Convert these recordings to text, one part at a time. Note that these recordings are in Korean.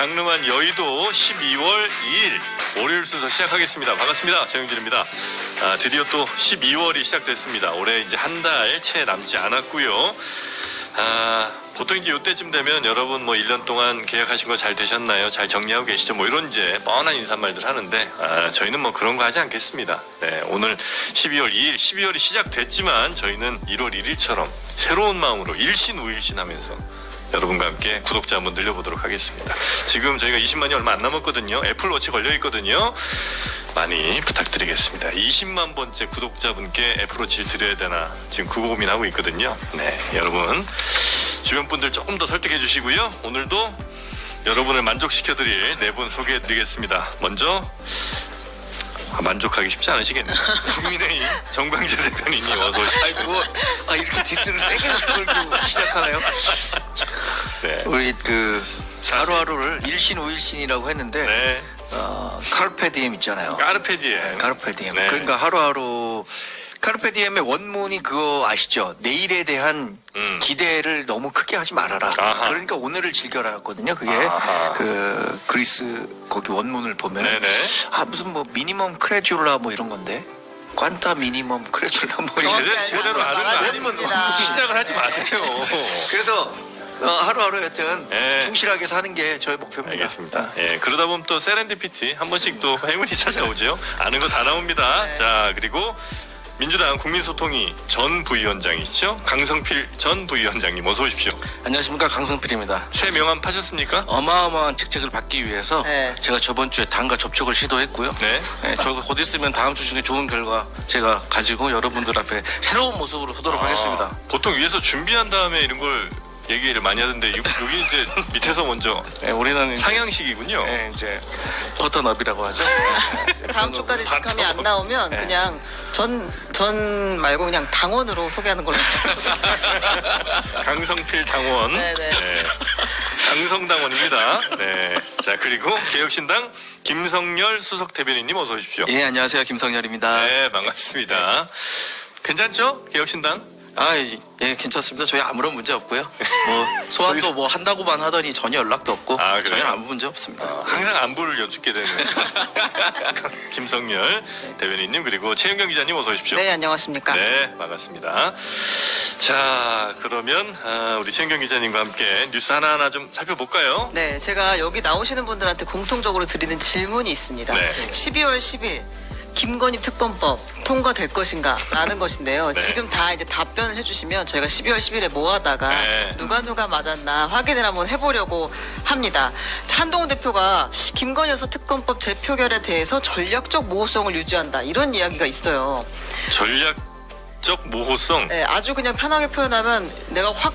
강릉한 여의도 12월 2일 월요일 순서 시작하겠습니다. 반갑습니다. 최영진입니다. 드디어 또 12월이 시작됐습니다. 올해 이제 한 달 채 남지 않았고요. 보통 이제 이때쯤 되면 여러분 뭐 1년 동안 계약하신 거 잘 되셨나요? 잘 정리하고 계시죠? 뭐 이런 이제 뻔한 인사말들 하는데 저희는 뭐 그런 거 하지 않겠습니다. 네, 오늘 12월 2일 12월이 시작됐지만 저희는 1월 1일처럼 새로운 마음으로 일신우일신 하면서 여러분과 함께 구독자 한번 늘려보도록 하겠습니다. 지금 저희가 20만이 얼마 안 남았거든요. 애플워치 걸려있거든요. 많이 부탁드리겠습니다. 20만 번째 구독자분께 애플워치를 드려야 되나 지금 그거 고민하고 있거든요. 네, 여러분 주변 분들 조금 더 설득해 주시고요. 오늘도 여러분을 만족시켜드릴 네 분 소개해드리겠습니다. 먼저 만족하기 쉽지 않으시겠네요. 국민의힘 정광재 대변인님 어서 오십시오. 아이고, 이렇게 디스를 세게 걸고 시작하나요? 네. 우리 하루하루를 일신우일신이라고 했는데 네. 카르페디엠 있잖아요. 까르페디엠. 카르페디엠. 네. 그러니까 하루하루 카르페디엠의 원문이 그거 아시죠? 내일에 대한 기대를 너무 크게 하지 말아라. 아하. 그러니까 오늘을 즐겨라거든요. 그게 아하. 그 그리스 거기 원문을 보면 네네. 무슨 뭐 미니멈 크레줄라 뭐 이런 건데. 꽌타 미니멈 크레줄라 뭐 이런. 제대로 아는 거 아니면 말하겠습니다. 시작을 하지 마세요. 그래서 하루하루 여튼 네. 충실하게 사는 게 저의 목표입니다. 알겠습니다. 예, 그러다 보면 또 세렌디피티 한 번씩 또 행운이 찾아오죠. 아는 거 다 나옵니다. 네. 자, 그리고 민주당 국민소통위 전 부위원장이시죠? 강성필 전 부위원장님 어서 오십시오. 안녕하십니까, 강성필입니다. 새 명함 파셨습니까? 어마어마한 직책을 받기 위해서 네. 제가 저번 주에 당과 접촉을 시도했고요. 네. 저 곧 있으면 다음 주 중에 좋은 결과 제가 가지고 여러분들 앞에 새로운 모습으로 서도록 하겠습니다. 보통 위에서 준비한 다음에 이런 걸 얘기를 많이 하던데 여기 이제 밑에서 먼저 네, 우리는 이제, 상향식이군요. 네, 이제 버터업이라고 하죠. 다음 주까지 직함이 안 나오면 네. 그냥 전 말고 그냥 당원으로 소개하는 걸로 합시다. 강성필 당원. 네네. 네. 강성당원입니다. 네. 자, 그리고 개혁신당 김성열 수석 대변인님 어서 오십시오. 예, 안녕하세요. 김성열입니다. 네, 반갑습니다. 괜찮죠? 개혁신당? 예, 괜찮습니다. 저희 아무런 문제 없고요. 뭐 소환도 뭐 한다고만 하더니 전혀 연락도 없고 그래요? 전혀 아무 문제 없습니다. 항상 안부를 여쭙게 되는 김성열 대변인님 그리고 최윤경 기자님 어서 오십시오. 네, 안녕하십니까. 네, 반갑습니다. 자, 그러면 우리 최윤경 기자님과 함께 뉴스 하나하나 좀 살펴볼까요? 네, 제가 여기 나오시는 분들한테 공통적으로 드리는 질문이 있습니다. 네. 12월 10일 김건희 특검법 통과될 것인가 라는 것인데요. 네. 지금 다 이제 답변을 해주시면 저희가 12월 10일에 뭐 하다가 네. 누가 맞았나 확인을 한번 해보려고 합니다. 한동훈 대표가 김건희 여사 특검법 재표결에 대해서 전략적 모호성을 유지한다 이런 이야기가 있어요. 전략적 모호성. 네, 아주 그냥 편하게 표현하면 내가 확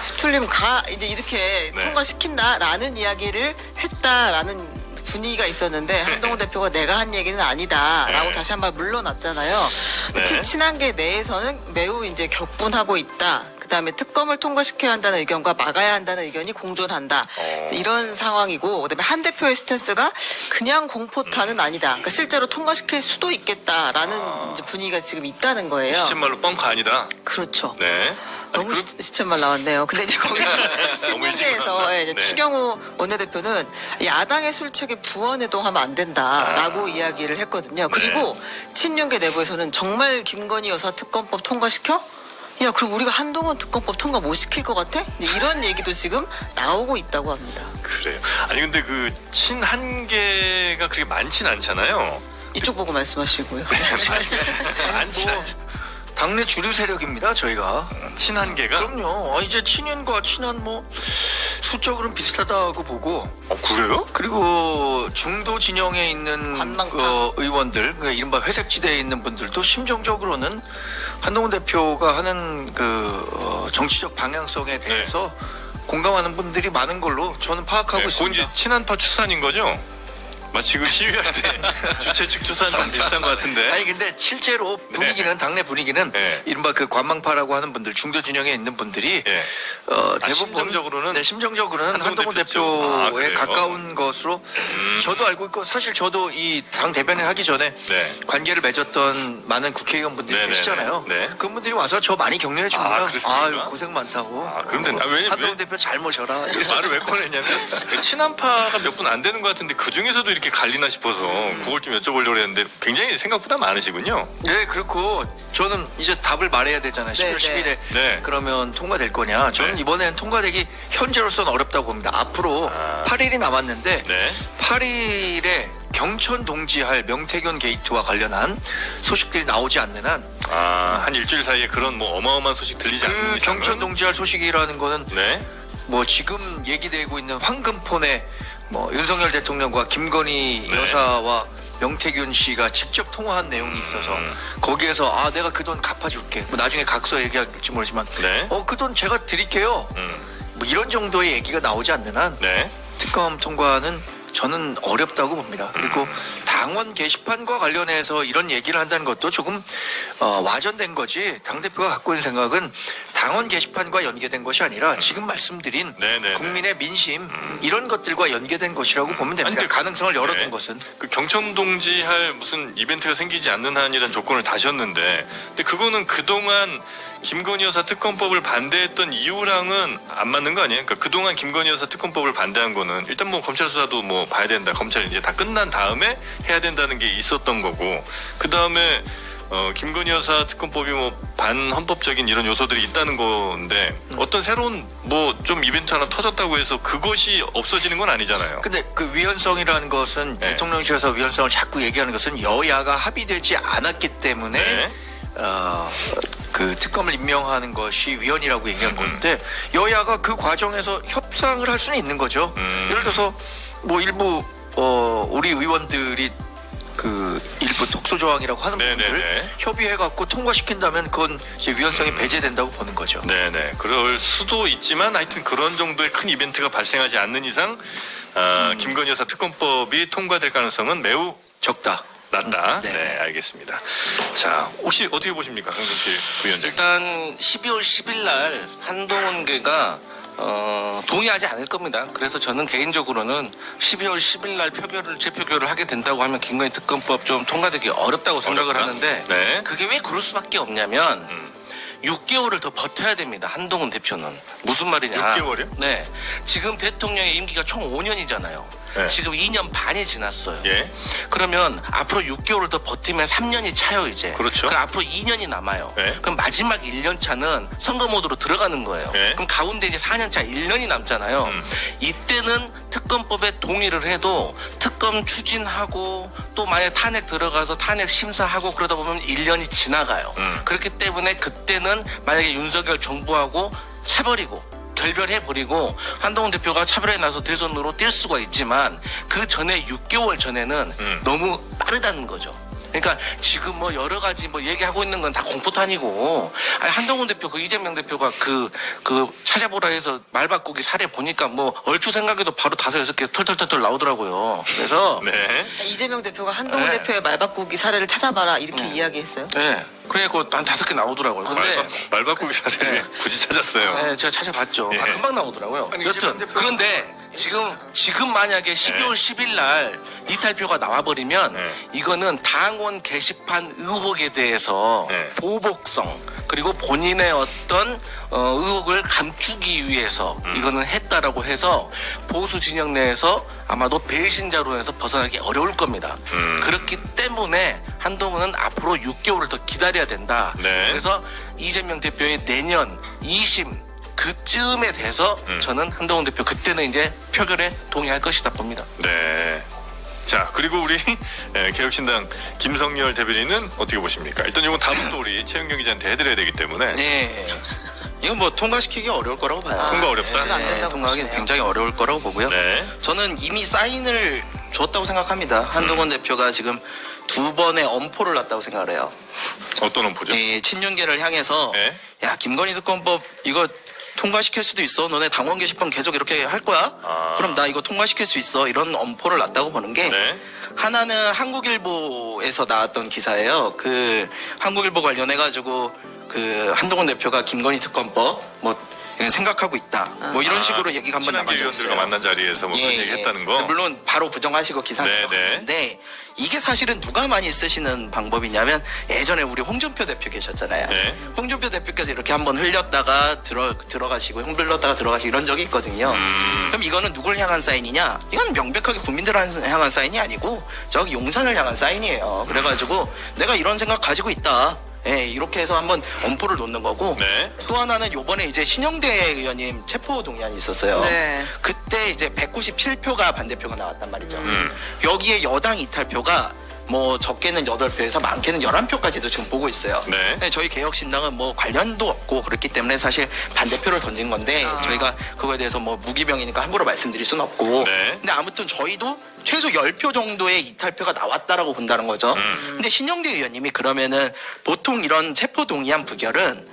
수틀림 이제 이렇게 네. 통과시킨다라는 이야기를 했다라는 분위기가 있었는데 한동훈 대표가 내가 한 얘기는 아니다라고 네. 다시 한번 물러났잖아요. 네. 친한계 내에서는 매우 이제 격분하고 있다. 그다음에 특검을 통과시켜야 한다는 의견과 막아야 한다는 의견이 공존한다. 이런 상황이고 그다음에 한 대표의 스탠스가 그냥 공포탄은 아니다. 그러니까 실제로 통과시킬 수도 있겠다라는 이제 분위기가 지금 있다는 거예요. 시쳇말로 뻥카 아니다. 그렇죠. 네. 너무 시쳇말 나왔네요. 근데 이제 거기서 친윤계에서 네. 추경호 원내대표는 야당의 술책에 부원해동하면 안 된다라고 이야기를 했거든요. 그리고 친윤계 내부에서는 정말 김건희 여사 특검법 통과시켜? 야, 그럼 우리가 한동훈 특검법 통과 못 시킬 것 같아? 이런 얘기도 지금 나오고 있다고 합니다. 그래요. 아니 근데 그 친한계가 그렇게 많진 않잖아요. 이쪽 보고 말씀하시고요. 많진 않죠. 당내 주류 세력입니다. 저희가. 친한계가? 그럼요. 이제 친윤과 친한 뭐 수적으로는 비슷하다고 보고 그래요? 그리고 중도 진영에 있는 관망파. 의원들, 그러니까 이른바 회색지대에 있는 분들도 심정적으로는 한동훈 대표가 하는 정치적 방향성에 대해서 공감하는 분들이 많은 걸로 저는 파악하고 네, 그건 있습니다. 이제 친한파 추산인 거죠? 마치 그 시위할 때 주최 측 조사한 좀 비슷한 것 같은데. 아니 근데 실제로 분위기는 당내 분위기는 네. 이른바 그 관망파라고 하는 분들 중도 진영에 있는 분들이 예. 대부분 심정적으로는 네, 심정적으로는 한동훈 한동훈 대표 쪽. 아, 대표에 그래요? 가까운 것으로 저도 알고 있고 사실 저도 이 당 대변인 하기 전에 네. 관계를 맺었던 많은 국회의원분들이 네네네. 계시잖아요. 네. 그분들이 와서 저 많이 격려해 줍니다. 아, 그렇습니까? 아유 고생 많다고. 아, 그럼 된다. 왜냐면 한동훈 왜- 대표 잘 모셔라. 말을 왜 꺼냈냐면 친한파가 몇 분 안 되는 것 같은데 그 중에서도 이렇게 갈리나 싶어서 그걸 좀 여쭤보려고 했는데 굉장히 생각보다 많으시군요. 네, 그렇고 저는 이제 답을 말해야 되잖아요. 10월 네, 10일에 네. 그러면 통과될 거냐? 저는 네. 이번엔 통과되기 현재로서는 어렵다고 봅니다. 앞으로 8일이 남았는데 네. 8일에 경천 동지할 명태균 게이트와 관련한 소식들이 나오지 않는 한 한 일주일 사이에 그런 뭐 어마어마한 소식 들리지 않는 그 이상은- 경천 동지할 소식이라는 거는 네. 뭐 지금 얘기되고 있는 황금폰에 뭐 윤석열 대통령과 김건희 네. 여사와 명태균 씨가 직접 통화한 내용이 있어서 거기에서 아 내가 그 돈 갚아줄게 뭐 나중에 각서 얘기할지 모르지만 네. 그 돈 제가 드릴게요 뭐 이런 정도의 얘기가 나오지 않는 한 네. 특검 통과는 저는 어렵다고 봅니다. 그리고 당원 게시판과 관련해서 이런 얘기를 한다는 것도 조금 와전된 거지 당대표가 갖고 있는 생각은 당원 게시판과 연계된 것이 아니라 지금 말씀드린 네네네. 국민의 민심 이런 것들과 연계된 것이라고 보면 됩니다. 아니, 근데 가능성을 열었던 네. 것은. 그 경천 동지 할 무슨 이벤트가 생기지 않는 한이라는 조건을 다셨는데 근데 그거는 그동안 김건희 여사 특검법을 반대했던 이유랑은 안 맞는 거 아니에요? 그러니까 그동안 김건희 여사 특검법을 반대한 거는 일단 뭐 검찰 수사도 뭐 봐야 된다. 검찰이 이제 다 끝난 다음에 해야 된다는 게 있었던 거고 그 다음에 김건희 여사 특검법이 뭐 반헌법적인 이런 요소들이 있다는 건데 어떤 새로운 뭐 좀 이벤트 하나 터졌다고 해서 그것이 없어지는 건 아니잖아요. 근데 그 위헌성이라는 것은 네. 대통령실에서 위헌성을 자꾸 얘기하는 것은 여야가 합의되지 않았기 때문에 네. 그 특검을 임명하는 것이 위헌이라고 얘기한 건데 여야가 그 과정에서 협상을 할 수는 있는 거죠. 예를 들어서 뭐 일부 우리 의원들이 그 일부 독소 조항이라고 하는 네네네. 부분들 협의해갖고 통과시킨다면 그건 이제 위헌성이 배제된다고 보는 거죠. 네네. 그럴 수도 있지만 하여튼 그런 정도의 큰 이벤트가 발생하지 않는 이상 김건희 여사 특검법이 통과될 가능성은 매우 적다. 낮다. 네. 네, 알겠습니다. 자, 혹시 어떻게 보십니까, 강동필 부위원장? 일단 12월 10일 날 한동훈계가 동의하지 않을 겁니다. 그래서 저는 개인적으로는 12월 10일 날 재표결을 하게 된다고 하면 김건희 특검법 좀 통과되기 어렵다고 생각을 어렵다? 하는데 네. 그게 왜 그럴 수밖에 없냐면 6개월을 더 버텨야 됩니다. 한동훈 대표는. 무슨 말이냐. 6개월이요? 네. 지금 대통령의 임기가 총 5년이잖아요. 네. 지금 2년 반이 지났어요. 예. 그러면 앞으로 6개월을 더 버티면 3년이 차요 이제. 그렇죠. 그럼 앞으로 2년이 남아요. 네. 그럼 마지막 1년 차는 선거 모드로 들어가는 거예요. 네. 그럼 가운데 이제 4년 차 1년이 남잖아요. 이때는 특검법에 동의를 해도 특검 추진하고 또 만약 탄핵 들어가서 탄핵 심사하고 그러다 보면 1년이 지나가요. 그렇기 때문에 그때는 만약에 윤석열 정부하고 차버리고 결별해버리고 한동훈 대표가 차별에 나서 대선으로 뛸 수가 있지만 그 전에 6개월 전에는 너무 빠르다는 거죠. 그러니까 지금 뭐 여러 가지 뭐 얘기하고 있는 건 다 공포탄이고 아니 한동훈 대표 그 이재명 대표가 그 찾아보라 해서 말 바꾸기 사례 보니까 뭐 얼추 생각해도 바로 5-6개 털털털털 나오더라고요. 그래서 네. 이재명 대표가 한동훈 네. 대표의 말바꾸기 사례를 찾아봐라 이렇게 이야기했어요. 네. 그래갖고 한 5개 나오더라고요. 근데 말 바꾸기 사례를 굳이 찾았어요. 네, 제가 찾아봤죠. 예. 금방 나오더라고요. 아니, 여튼 이재명 대표가- 그런데 지금 만약에 12월 10일 날 이탈표가 나와버리면 네. 이거는 당원 게시판 의혹에 대해서 네. 보복성 그리고 본인의 어떤 의혹을 감추기 위해서 이거는 했다라고 해서 보수 진영 내에서 아마도 배신자로 해서 벗어나기 어려울 겁니다. 그렇기 때문에 한동훈은 앞으로 6개월을 더 기다려야 된다. 네. 그래서 이재명 대표의 내년 2심 그쯤에 돼서 저는 한동훈 대표 그때는 이제 표결에 동의할 것이다 봅니다. 네. 자, 그리고 우리 개혁신당 김성열 대변인은 어떻게 보십니까? 일단 이건 답은 또 우리 최은경 기자한테 해드려야 되기 때문에 네. 이건 뭐 통과시키기 어려울 거라고 봐요. 통과 어렵다? 안 된다고 통과하기 보시네요. 굉장히 어려울 거라고 보고요. 네. 저는 이미 사인을 줬다고 생각합니다. 한동훈 대표가 지금 2번의 엄포를 놨다고 생각을 해요. 어떤 원포죠? 친윤계를 향해서 네. 야 김건희 특검법 이거 통과시킬 수도 있어. 너네 당원 게시판 계속 이렇게 할 거야? 아. 그럼 나 이거 통과시킬 수 있어. 이런 엄포를 놨다고 보는 게 네. 하나는 한국일보에서 나왔던 기사예요. 그 한국일보 관련해가지고 그 한동훈 대표가 김건희 특검법 뭐 생각하고 있다. 뭐 이런 식으로 얘기가 한번 친한계 나가셨어요. 의원들과 만난 자리에서 뭐 그런 얘기 했다는 거. 물론 바로 부정하시고 기사 네, 나갔는데 이게 사실은 누가 많이 쓰시는 방법이냐면 예전에 우리 홍준표 대표 계셨잖아요. 네. 홍준표 대표께서 이렇게 한번 흘렸다가 들어가시고 흘렀다가 들어가시고 이런 적이 있거든요. 그럼 이거는 누굴 향한 사인이냐? 이건 명백하게 국민들을 향한 사인이 아니고 저기 용산을 향한 사인이에요. 그래가지고 내가 이런 생각 가지고 있다. 예, 이렇게 해서 한번 엄포를 놓는 거고 네. 또 하나는 요번에 이제 신영대 의원님 체포 동의안이 있었어요. 네. 그때 이제 197표가 반대표가 나왔단 말이죠. 여기에 여당 이탈표가 뭐 적게는 8표에서 많게는 11표까지도 지금 보고 있어요. 네. 근데 저희 개혁신당은 뭐 관련도 없고 그렇기 때문에 사실 반대표를 던진 건데 저희가 그거에 대해서 뭐 무기명이니까 함부로 말씀드릴 수는 없고 네. 근데 아무튼 저희도 최소 10표 정도의 이탈표가 나왔다라고 본다는 거죠. 근데 신영대 의원님이 그러면은 보통 이런 체포동의안 부결은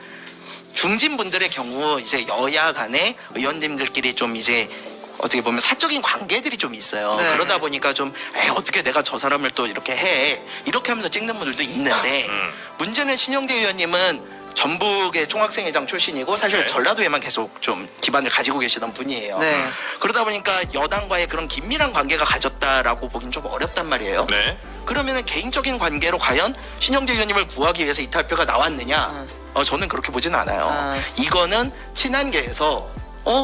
중진분들의 경우 이제 여야 간의 의원님들끼리 좀 이제 어떻게 보면 사적인 관계들이 좀 있어요. 네. 그러다 보니까 좀 어떻게 내가 저 사람을 또 이렇게 해 이렇게 하면서 찍는 분들도 있는데 문제는 신영대 의원님은 전북의 총학생회장 출신이고 사실 네. 전라도에만 계속 좀 기반을 가지고 계시던 분이에요. 네. 그러다 보니까 여당과의 그런 긴밀한 관계가 가졌다라고 보긴 좀 어렵단 말이에요. 네. 그러면은 개인적인 관계로 과연 신영재 의원님을 구하기 위해서 이탈표가 나왔느냐? 저는 그렇게 보진 않아요. 이거는 친한계에서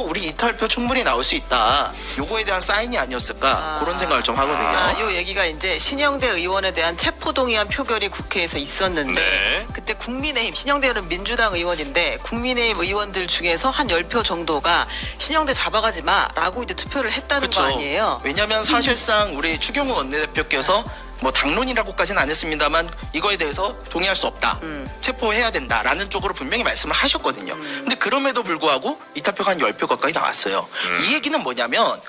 우리 이탈표 충분히 나올 수 있다. 요거에 대한 사인이 아니었을까? 그런 생각을 좀 하거든요. 요 얘기가 이제 신영대 의원에 대한 체포동의안 표결이 국회에서 있었는데 네. 그때 국민의힘 신영대 의원은 민주당 의원인데 국민의힘 의원들 중에서 한 10표 정도가 신영대 잡아가지 마라고 이제 투표를 했다는 거 아니에요? 왜냐하면 사실상 우리 추경호 원내대표께서 뭐 당론이라고까지는 안 했습니다만 이거에 대해서 동의할 수 없다. 체포해야 된다라는 쪽으로 분명히 말씀을 하셨거든요. 근데 그럼에도 불구하고 이탈표가 한 10표 가까이 나왔어요. 이 얘기는 뭐냐면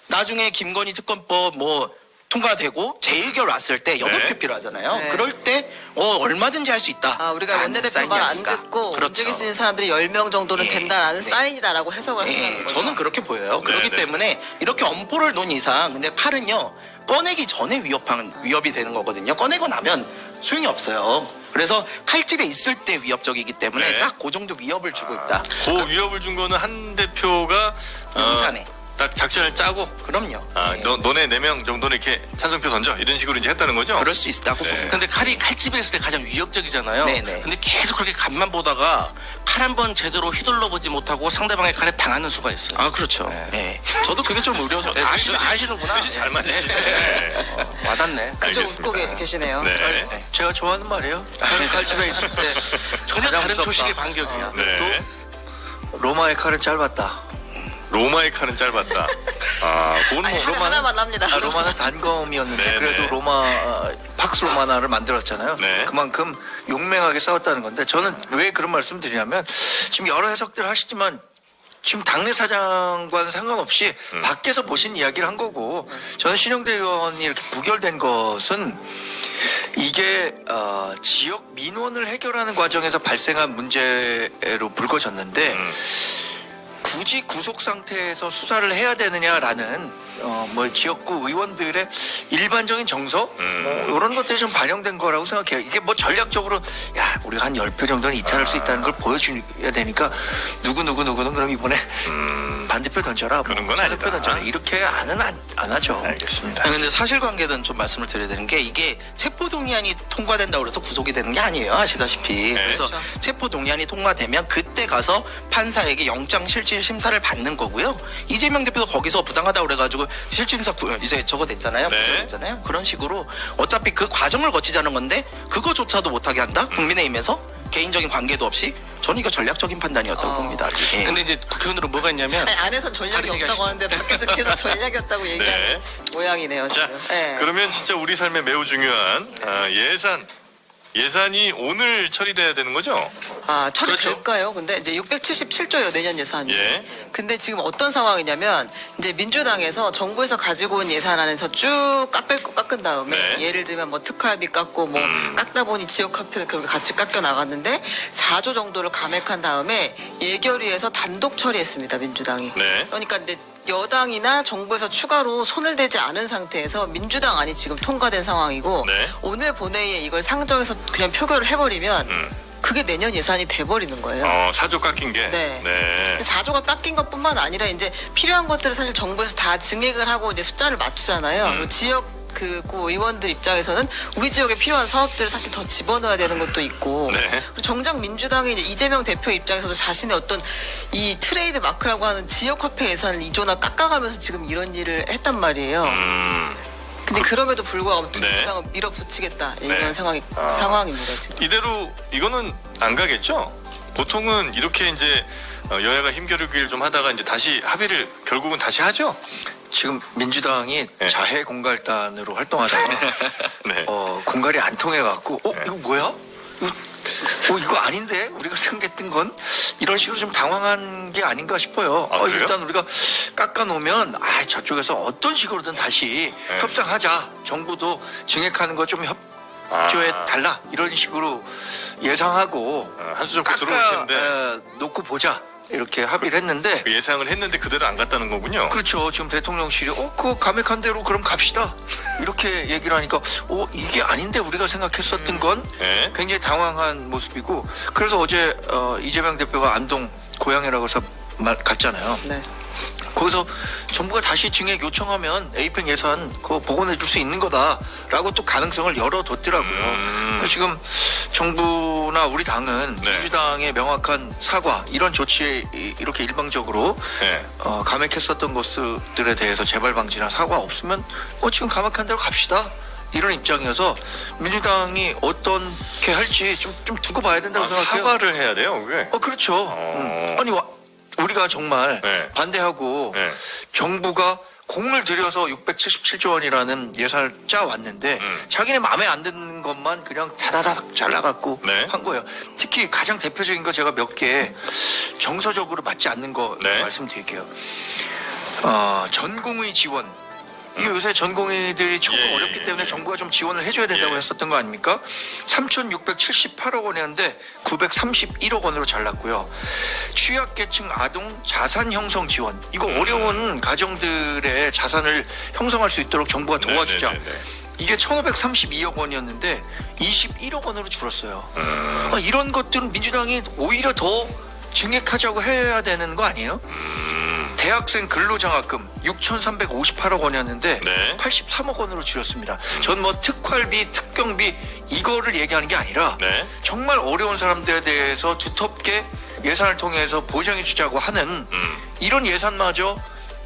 나중에 김건희 특검법 뭐 통과되고 재의결 왔을 때 8표 필요하잖아요. 네. 그럴 때 얼마든지 할 수 있다. 우리가 원내대표 말 안 듣고 움직일 수 있는 사람들이 10명 정도는 된다라는 사인이다라고 해석을 하는 거죠. 저는 그렇게 보여요. 그렇기 네. 때문에 이렇게 엄포를 놓은 이상 근데 칼은요 꺼내기 전에 위협이 되는 거거든요. 꺼내고 나면 소용이 없어요. 그래서 칼집에 있을 때 위협적이기 때문에 네. 딱 그 정도 위협을 주고 있다. 그 위협을 준 거는 한 대표가 용산에. 딱 작전을 짜고 그럼요. 네. 너네 4명 정도는 이렇게 찬성표 던져 이런 식으로 이제 했다는 거죠. 그럴 수 있다고 봅니다. 근데 칼이 칼집에 있을 때 가장 위협적이잖아요. 네네. 근데 계속 그렇게 간만 보다가 칼 한 번 제대로 휘둘러 보지 못하고 상대방의 칼에 당하는 수가 있어요. 아 그렇죠. 네. 저도 그게 좀 의료서 네, 아시는구나. 뜻이 잘 맞으시네. 와닿네. 좀 알겠습니다. 웃고 계시네요. 네. 제가 좋아하는 말이에요. 칼집에 있을 때 전혀 가장 다른 무섭다. 조식의 반격이야. 네. 로마의 칼은 짧았다. 로마의 칼은 짧았다. 그건 아니, 뭐 하나만 합니다. 로마는 단검이었는데 네, 그래도 네. 팍스 로마나를 만들었잖아요. 네. 그만큼 용맹하게 싸웠다는 건데 저는 왜 그런 말씀 드리냐면 지금 여러 해석들 하시지만 지금 당내 사장과는 상관없이 밖에서 보신 이야기를 한 거고 저는 신영대 의원이 이렇게 부결된 것은 이게 지역 민원을 해결하는 과정에서 발생한 문제로 불거졌는데 굳이 구속 상태에서 수사를 해야 되느냐라는 뭐 지역구 의원들의 일반적인 정서 이런 것들이 좀 반영된 거라고 생각해요. 이게 뭐 전략적으로 야 우리가 한 10표 정도는 이탈할 수 있다는 걸 보여줘야 되니까 누구는 그럼 이번에 반대표 던져라 그런 건 찬성표 아니다. 던져라 이렇게 안 하죠. 알겠습니다. 근데 사실관계는 좀 말씀을 드려야 되는 게 이게 체포동의안이 통과된다고 해서 구속이 되는 게 아니에요. 아시다시피. 네. 그래서 체포동의안이 통과되면 그때 가서 판사에게 영장실질 심사를 받는 거고요. 이재명 대표도 거기서 부당하다고 그래가지고 실질심사 이제 저거 됐잖아요. 네. 됐잖아요. 그런 식으로 어차피 그 과정을 거치자는 건데 그거조차도 못하게 한다? 국민의힘에서 개인적인 관계도 없이 저는 이거 전략적인 판단이었다고 봅니다. 예. 근데 이제 국회의원들은 뭐가 있냐면 아니, 안에선 전략이 다른 없다고 얘기하시죠. 하는데 밖에서 계속 전략이었다고 얘기하는 네. 모양이네요. 자, 지금. 네. 그러면 진짜 우리 삶에 매우 중요한 예산 예산이 오늘 처리돼야 되는 거죠? 아, 처리될까요? 그렇죠. 근데 이제 677조예요, 내년 예산이. 예. 근데 지금 어떤 상황이냐면 이제 민주당에서 정부에서 가지고 온 예산안에서 쭉 깎은 다음에 네. 예를 들면 뭐 특활비 깎고 뭐 깎다 보니 지역 화폐 그렇게 같이 깎여 나갔는데 4조 정도를 감액한 다음에 예결위에서 단독 처리했습니다, 민주당이. 네. 그러니까 이제 여당이나 정부에서 추가로 손을 대지 않은 상태에서 민주당 안이 지금 통과된 상황이고 네. 오늘 본회의에 이걸 상정해서 그냥 표결을 해버리면 그게 내년 예산이 돼버리는 거예요. 4조 깎인 게. 네. 네. 4조가 깎인 것뿐만 아니라 이제 필요한 것들을 사실 정부에서 다 증액을 하고 이제 숫자를 맞추잖아요. 그리고 지역 구 의원들 입장에서는 우리 지역에 필요한 사업들을 사실 더 집어넣어야 되는 것도 있고 네. 그리고 정작 민주당이 이제 이재명 대표 입장에서도 자신의 어떤 이 트레이드 마크라고 하는 지역 화폐 예산을 2조나 깎아가면서 지금 이런 일을 했단 말이에요. 근데 그럼에도 불구하고 아무튼 네. 민주당은 밀어붙이겠다 이런 네. 상황입니다 지금. 이대로 이거는 안 가겠죠? 보통은 이렇게 이제 여야가 힘겨루기를 좀 하다가 이제 다시 합의를 결국은 다시 하죠? 지금 민주당이 네. 자해 공갈단으로 활동하다가 네. 공갈이 안 통해갖고 이거 뭐야? 이거 아닌데 우리가 생각했던 건 이런 식으로 좀 당황한 게 아닌가 싶어요. 아, 그래요? 일단 우리가 깎아놓으면 저쪽에서 어떤 식으로든 다시 네. 협상하자. 정부도 증액하는 거 좀 협조해 달라 이런 식으로 예상하고 한수 정도 들어올 텐데 놓고 보자 이렇게 합의를 했는데 그 예상을 했는데 그대로 안 갔다는 거군요. 그렇죠. 지금 대통령실이 그거 감액한 대로 그럼 갑시다. 이렇게 얘기를 하니까 이게 아닌데 우리가 생각했었던 건 네. 굉장히 당황한 모습이고 그래서 어제 이재명 대표가 안동 고향이라고 해서 갔잖아요. 네. 거기서 정부가 다시 증액 요청하면 에이펙 예산 그거 복원해 줄 수 있는 거다라고 또 가능성을 열어뒀더라고요. 그래서 지금 정부나 우리 당은 네. 민주당의 명확한 사과 이런 조치에 이렇게 일방적으로 네. 감액했었던 것들에 대해서 재발 방지나 사과 없으면 지금 감액한 대로 갑시다. 이런 입장이어서 민주당이 어떻게 할지 좀 두고 봐야 된다고 생각해요. 사과를 해야 돼요, 그게. 그렇죠. 아니 우리가 정말 네. 반대하고 네. 정부가 공을 들여서 677조 원이라는 예산을 짜왔는데 자기네 마음에 안 드는 것만 그냥 다다닥 잘라갖고 네. 한 거예요. 특히 가장 대표적인 거 제가 몇 개 정서적으로 맞지 않는 거 네. 말씀드릴게요. 전공의 지원. 이게 요새 전공의들이 조금 예, 어렵기 예, 때문에 예. 정부가 좀 지원을 해줘야 된다고 예. 했었던 거 아닙니까? 3,678억 원이었는데 931억 원으로 잘랐고요. 취약계층 아동 자산 형성 지원. 이거 어려운 가정들의 자산을 형성할 수 있도록 정부가 도와주자. 네네네네. 이게 1,532억 원이었는데 21억 원으로 줄었어요. 이런 것들은 민주당이 오히려 더 증액하자고 해야 되는 거 아니에요? 대학생 근로장학금 6,358억 원이었는데 네. 83억 원으로 줄였습니다. 전 뭐 특활비, 특경비 이거를 얘기하는 게 아니라 네. 정말 어려운 사람들에 대해서 두텁게 예산을 통해서 보장해 주자고 하는 이런 예산마저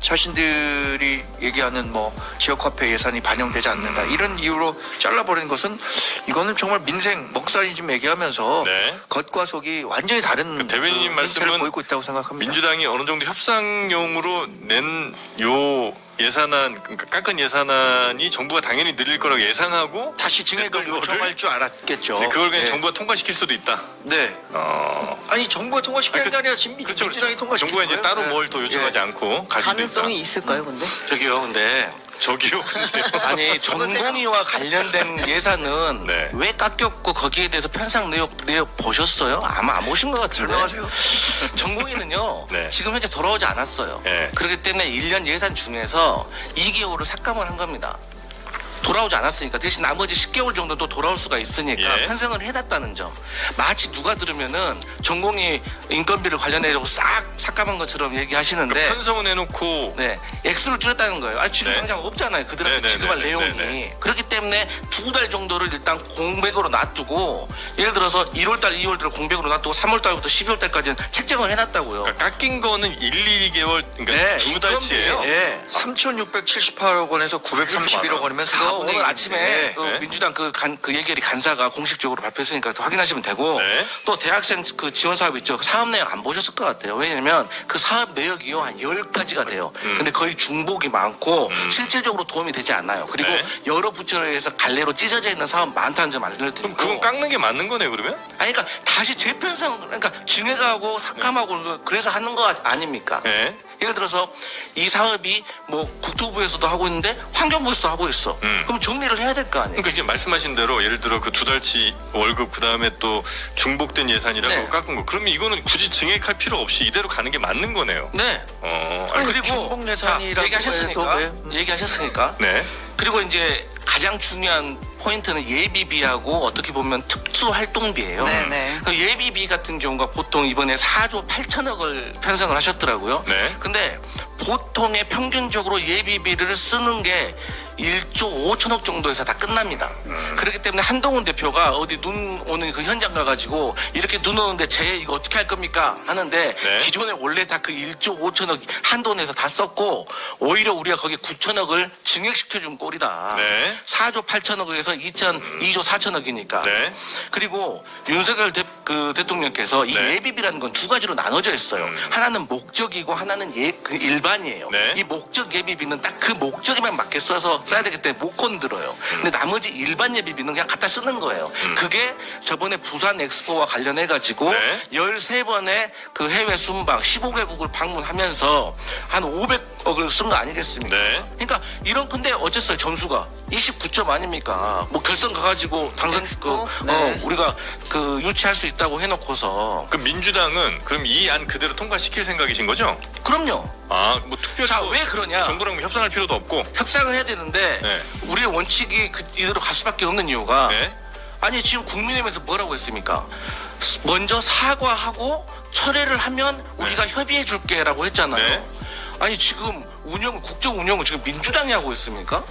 자신들이 얘기하는 뭐 지역화폐 예산이 반영되지 않는다 이런 이유로 잘라버리는 것은 이거는 정말 민생 먹살이 좀 얘기하면서 네. 겉과 속이 완전히 다른 그 대변인님 행태를 말씀은 보이고 있다고 생각합니다. 민주당이 어느 정도 협상용으로 낸 요 예산안, 그러니까 깎은 예산안이 정부가 당연히 늘릴 거라고 예상하고 다시 증액을 냈던 요청할 거를 줄 알았겠죠. 그걸 그냥 네. 정부가 통과시킬 수도 있다. 네. 아니 정부가 통과시키는 게 아니라 지금 그렇죠, 민주당이 통과시키는 정부가 이제 거예요. 따로 네. 뭘 더 요청하지 예. 않고 갈 수도 있다. 가능성이 있을까요, 근데? 저기요, 근데 저기요. 근데요. 아니 전공의와 관련된 예산은 네. 왜 깎였고 거기에 대해서 편상 내역 보셨어요? 아마 안 보신 것 같은데. 설명하세요. 전공의는요 네. 지금 현재 돌아오지 않았어요. 네. 그렇기 때문에 1년 예산 중에서 2개월을 삭감을 한 겁니다. 돌아오지 않았으니까 대신 나머지 10개월 정도 또 돌아올 수가 있으니까 예. 편성을 해놨다는 점. 마치 누가 들으면은 전공의 인건비를 관련해서 싹 삭감한 것처럼 얘기하시는데 편성은 해놓고 네, 액수를 줄였다는 거예요. 지금 네. 당장 없잖아요. 그들한테 네, 네, 지급할 네, 내용이. 네, 네. 그렇기 때문에 2달 정도를 일단 공백으로 놔두고 예를 들어서 1월달, 2월달 공백으로 놔두고 3월달부터 12월달까지는 책정을 해놨다고요. 그러니까 깎인 거는 1, 2개월 그러니까 네, 두 달치예요. 예. 3,678억 원에서 931억 원이면 4억 국민의힘. 오늘 아침에 네. 그 민주당 그 예결위 간사가 공식적으로 발표했으니까 확인하시면 되고 네. 또 대학생 그 지원 사업 있죠. 그 사업 내용 안 보셨을 것 같아요. 왜냐면 그 사업 내역이요 한 10가지가 돼요. 근데 거의 중복이 많고 실질적으로 도움이 되지 않아요. 그리고 네. 여러 부처에서 갈래로 찢어져 있는 사업 많다는 점 그럼 알려드리고. 그건 깎는 게 맞는 거네요, 그러면? 아니 그러니까 다시 재편성 그러니까 증액하고 삭감하고 그래서 하는 거 아닙니까? 네. 예를 들어서 이 사업이 뭐 국토부에서도 하고 있는데 환경부에서도 하고 있어. 그럼 정리를 해야 될 거 아니에요? 그러니까 이제 말씀하신 대로 예를 들어 그 2달치 월급 그다음에 또 중복된 예산이라고 네. 깎은 거. 그러면 이거는 굳이 증액할 필요 없이 이대로 가는 게 맞는 거네요. 네. 아니, 그리고 중복 예산이라고 자, 얘기하셨으니까 해도 얘기하셨으니까 네. 그리고 이제 가장 중요한 포인트는 예비비하고 어떻게 보면 특수활동비예요. 네네. 그 예비비 같은 경우가 보통 이번에 4조 8천억을 편성을 하셨더라고요. 네. 근데 보통의 평균적으로 예비비를 쓰는 게 1조 5천억 정도에서 다 끝납니다. 그렇기 때문에 한동훈 대표가 어디 눈 오는 그 현장 가가지고 이렇게 눈 오는데 쟤 이거 어떻게 할 겁니까? 하는데 네. 기존에 원래 다 그 1조 5천억 한돈에서 다 썼고 오히려 우리가 거기에 9천억을 증액시켜준 꼴이다. 네. 4조 8천억에서 2조 4천억이니까. 네. 그리고 윤석열 대통령께서 이 네. 예비비라는 건 두 가지로 나눠져 있어요. 하나는 목적이고 하나는 그 일반이에요. 네. 이 목적 예비비는 딱 그 목적에만 맞게 써야 되기 때문에 못 건들어요. 근데 나머지 일반 예비비는 그냥 갖다 쓰는 거예요. 그게 저번에 부산 엑스포와 관련해가지고 네. 13번의 그 해외 순방 15개국을 방문하면서 한 500억을 쓴 거 아니겠습니까? 네. 그러니까 이런 근데 어쨌어요 점수가 29점 아닙니까? 뭐 결선 가가지고 당선 엑스포? 네. 우리가 그 유치할 수 있다고 해놓고서 그 민주당은 그럼 이 안 그대로 통과시킬 생각이신 거죠? 그럼요. 아, 뭐 특별히 자, 또 왜 그러냐? 정부랑 협상할 필요도 없고. 협상을 해야 되는데 네. 우리의 원칙이 이대로 갈 수밖에 없는 이유가 네. 아니 지금 국민의힘에서 뭐라고 했습니까? 먼저 사과하고 철회를 하면 우리가 협의해 줄게라고 했잖아요. 네. 아니 지금 국정 운영을 지금 민주당이 하고 있습니까?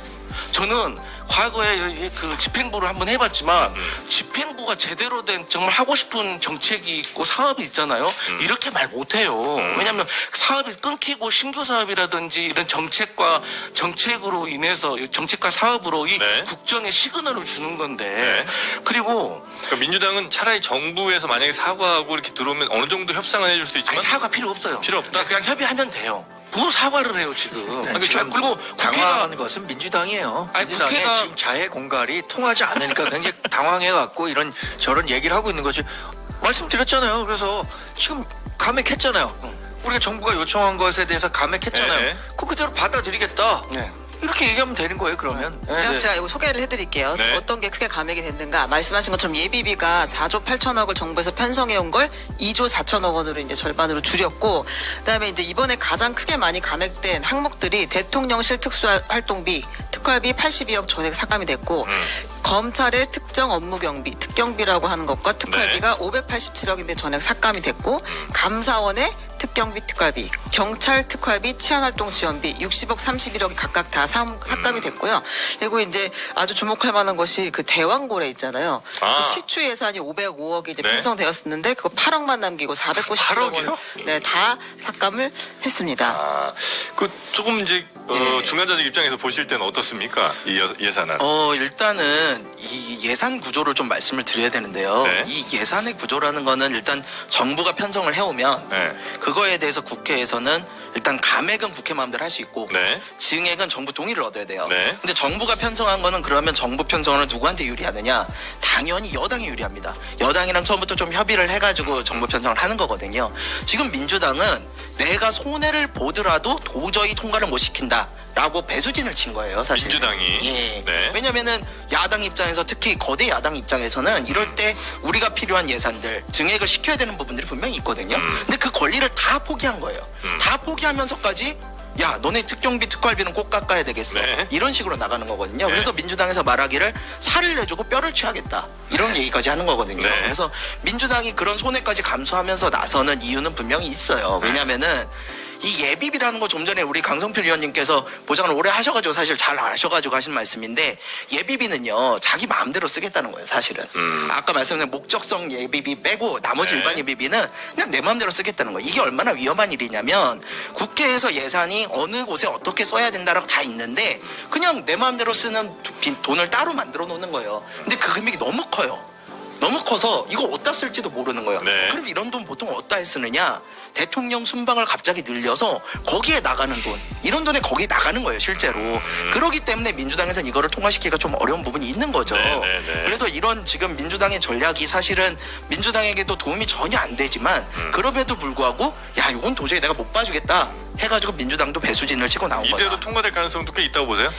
저는 과거에 그 집행부를 한번 해봤지만 집행부가 제대로 된 정말 하고 싶은 정책이 있고 사업이 있잖아요. 이렇게 말 못해요. 왜냐하면 사업이 끊기고 신규 사업이라든지 이런 정책으로 인해서 정책과 사업으로 이 네. 국정에 시그널을 주는 건데 네. 그리고 그러니까 민주당은 차라리 정부에서 만약에 사과하고 이렇게 들어오면 어느 정도 협상은 해줄 수 있지만 아니, 사과 필요 없어요. 필요 없다? 그냥 협의하면 돼요. 뭐 사과를 해요 지금. 지금 그리고 국회가 당황하는 것은 민주당이에요. 아니, 민주당의 국회가- 지금 자해 공갈이 통하지 않으니까 굉장히 당황해갖고 이런 저런 얘기를 하고 있는 거지. 말씀드렸잖아요. 그래서 지금 감액했잖아요. 우리가 정부가 요청한 것에 대해서 감액했잖아요. 네. 그거 그대로 받아들이겠다. 네. 이렇게 얘기하면 되는 거예요. 그러면. 그냥 제가 이거 소개를 해드릴게요. 네. 어떤 게 크게 감액이 됐는가. 말씀하신 것처럼 예비비가 4조 8천억을 정부에서 편성해 온 걸 2조 4천억 원으로 이제 절반으로 줄였고, 그다음에 이제 이번에 가장 크게 많이 감액된 항목들이 대통령실 특수활동비, 특활비 82억 전액 삭감이 됐고, 검찰의 특정 업무 경비, 특경비라고 하는 것과 특활비가 587억인데 전액 삭감이 됐고, 감사원의 특경비 특활비, 경찰 특활비, 치안활동 지원비 60억 31억이 각각 다 삭감이 됐고요. 그리고 이제 아주 주목할 만한 것이 그 대왕고래 있잖아요. 아. 그 시추 예산이 505억이 이제 네. 편성되었었는데 그거 8억만 남기고 497억 8억이요? 원 네, 다 삭감을 했습니다. 아, 그 조금 이제 중간자적 입장에서 보실 때는 어떻습니까? 이 예산안. 일단은 이 예산 구조를 좀 말씀을 드려야 되는데요. 네. 이 예산의 구조라는 거는 일단 정부가 편성을 해오면 네. 그거에 대해서 국회에서는 일단 감액은 국회 마음대로 할 수 있고 네. 증액은 정부 동의를 얻어야 돼요. 네. 근데 정부가 편성한 거는 그러면 정부 편성은 누구한테 유리하느냐? 당연히 여당이 유리합니다. 여당이랑 처음부터 좀 협의를 해가지고 정부 편성을 하는 거거든요. 지금 민주당은 내가 손해를 보더라도 도저히 통과를 못 시킨다라고 배수진을 친 거예요, 사실. 민주당이. 예. 네. 왜냐면은 야당 입장에서 특히 거대 야당 입장에서는 이럴 때 우리가 필요한 예산들 증액을 시켜야 되는 부분들이 분명히 있거든요. 근데 그 권리를 다 포기한 거예요. 다 포기하면서까지 야, 너네 특경비 특활비는 꼭 깎아야 되겠어. 네. 이런 식으로 나가는 거거든요. 네. 그래서 민주당에서 말하기를 살을 내주고 뼈를 취하겠다. 이런 얘기까지 하는 거거든요. 네. 그래서 민주당이 그런 손해까지 감수하면서 나서는 이유는 분명히 있어요. 왜냐면은 이 예비비라는 거 좀 전에 우리 강성필 위원님께서 보장을 오래 하셔가지고 사실 잘 아셔가지고 하신 말씀인데 예비비는요 자기 마음대로 쓰겠다는 거예요 사실은. 아까 말씀드린 목적성 예비비 빼고 나머지 네. 일반 예비비는 그냥 내 마음대로 쓰겠다는 거예요. 이게 얼마나 위험한 일이냐면 국회에서 예산이 어느 곳에 어떻게 써야 된다라고 다 있는데 그냥 내 마음대로 쓰는 돈을 따로 만들어 놓는 거예요. 근데 그 금액이 너무 커요. 너무 커서 이거 어디다 쓸지도 모르는 거예요. 네. 그럼 이런 돈 보통 어디다 쓰느냐? 대통령 순방을 갑자기 늘려서 거기에 나가는 돈, 이런 돈에 거기에 나가는 거예요, 실제로. 그렇기 때문에 민주당에서는 이거를 통과시키기가 좀 어려운 부분이 있는 거죠. 네. 그래서 이런 지금 민주당의 전략이 사실은 민주당에게도 도움이 전혀 안 되지만 그럼에도 불구하고 야, 이건 도저히 내가 못 봐주겠다 해가지고 민주당도 배수진을 치고 나온 거다. 이대로 통과될 가능성도 꽤 있다고 보세요?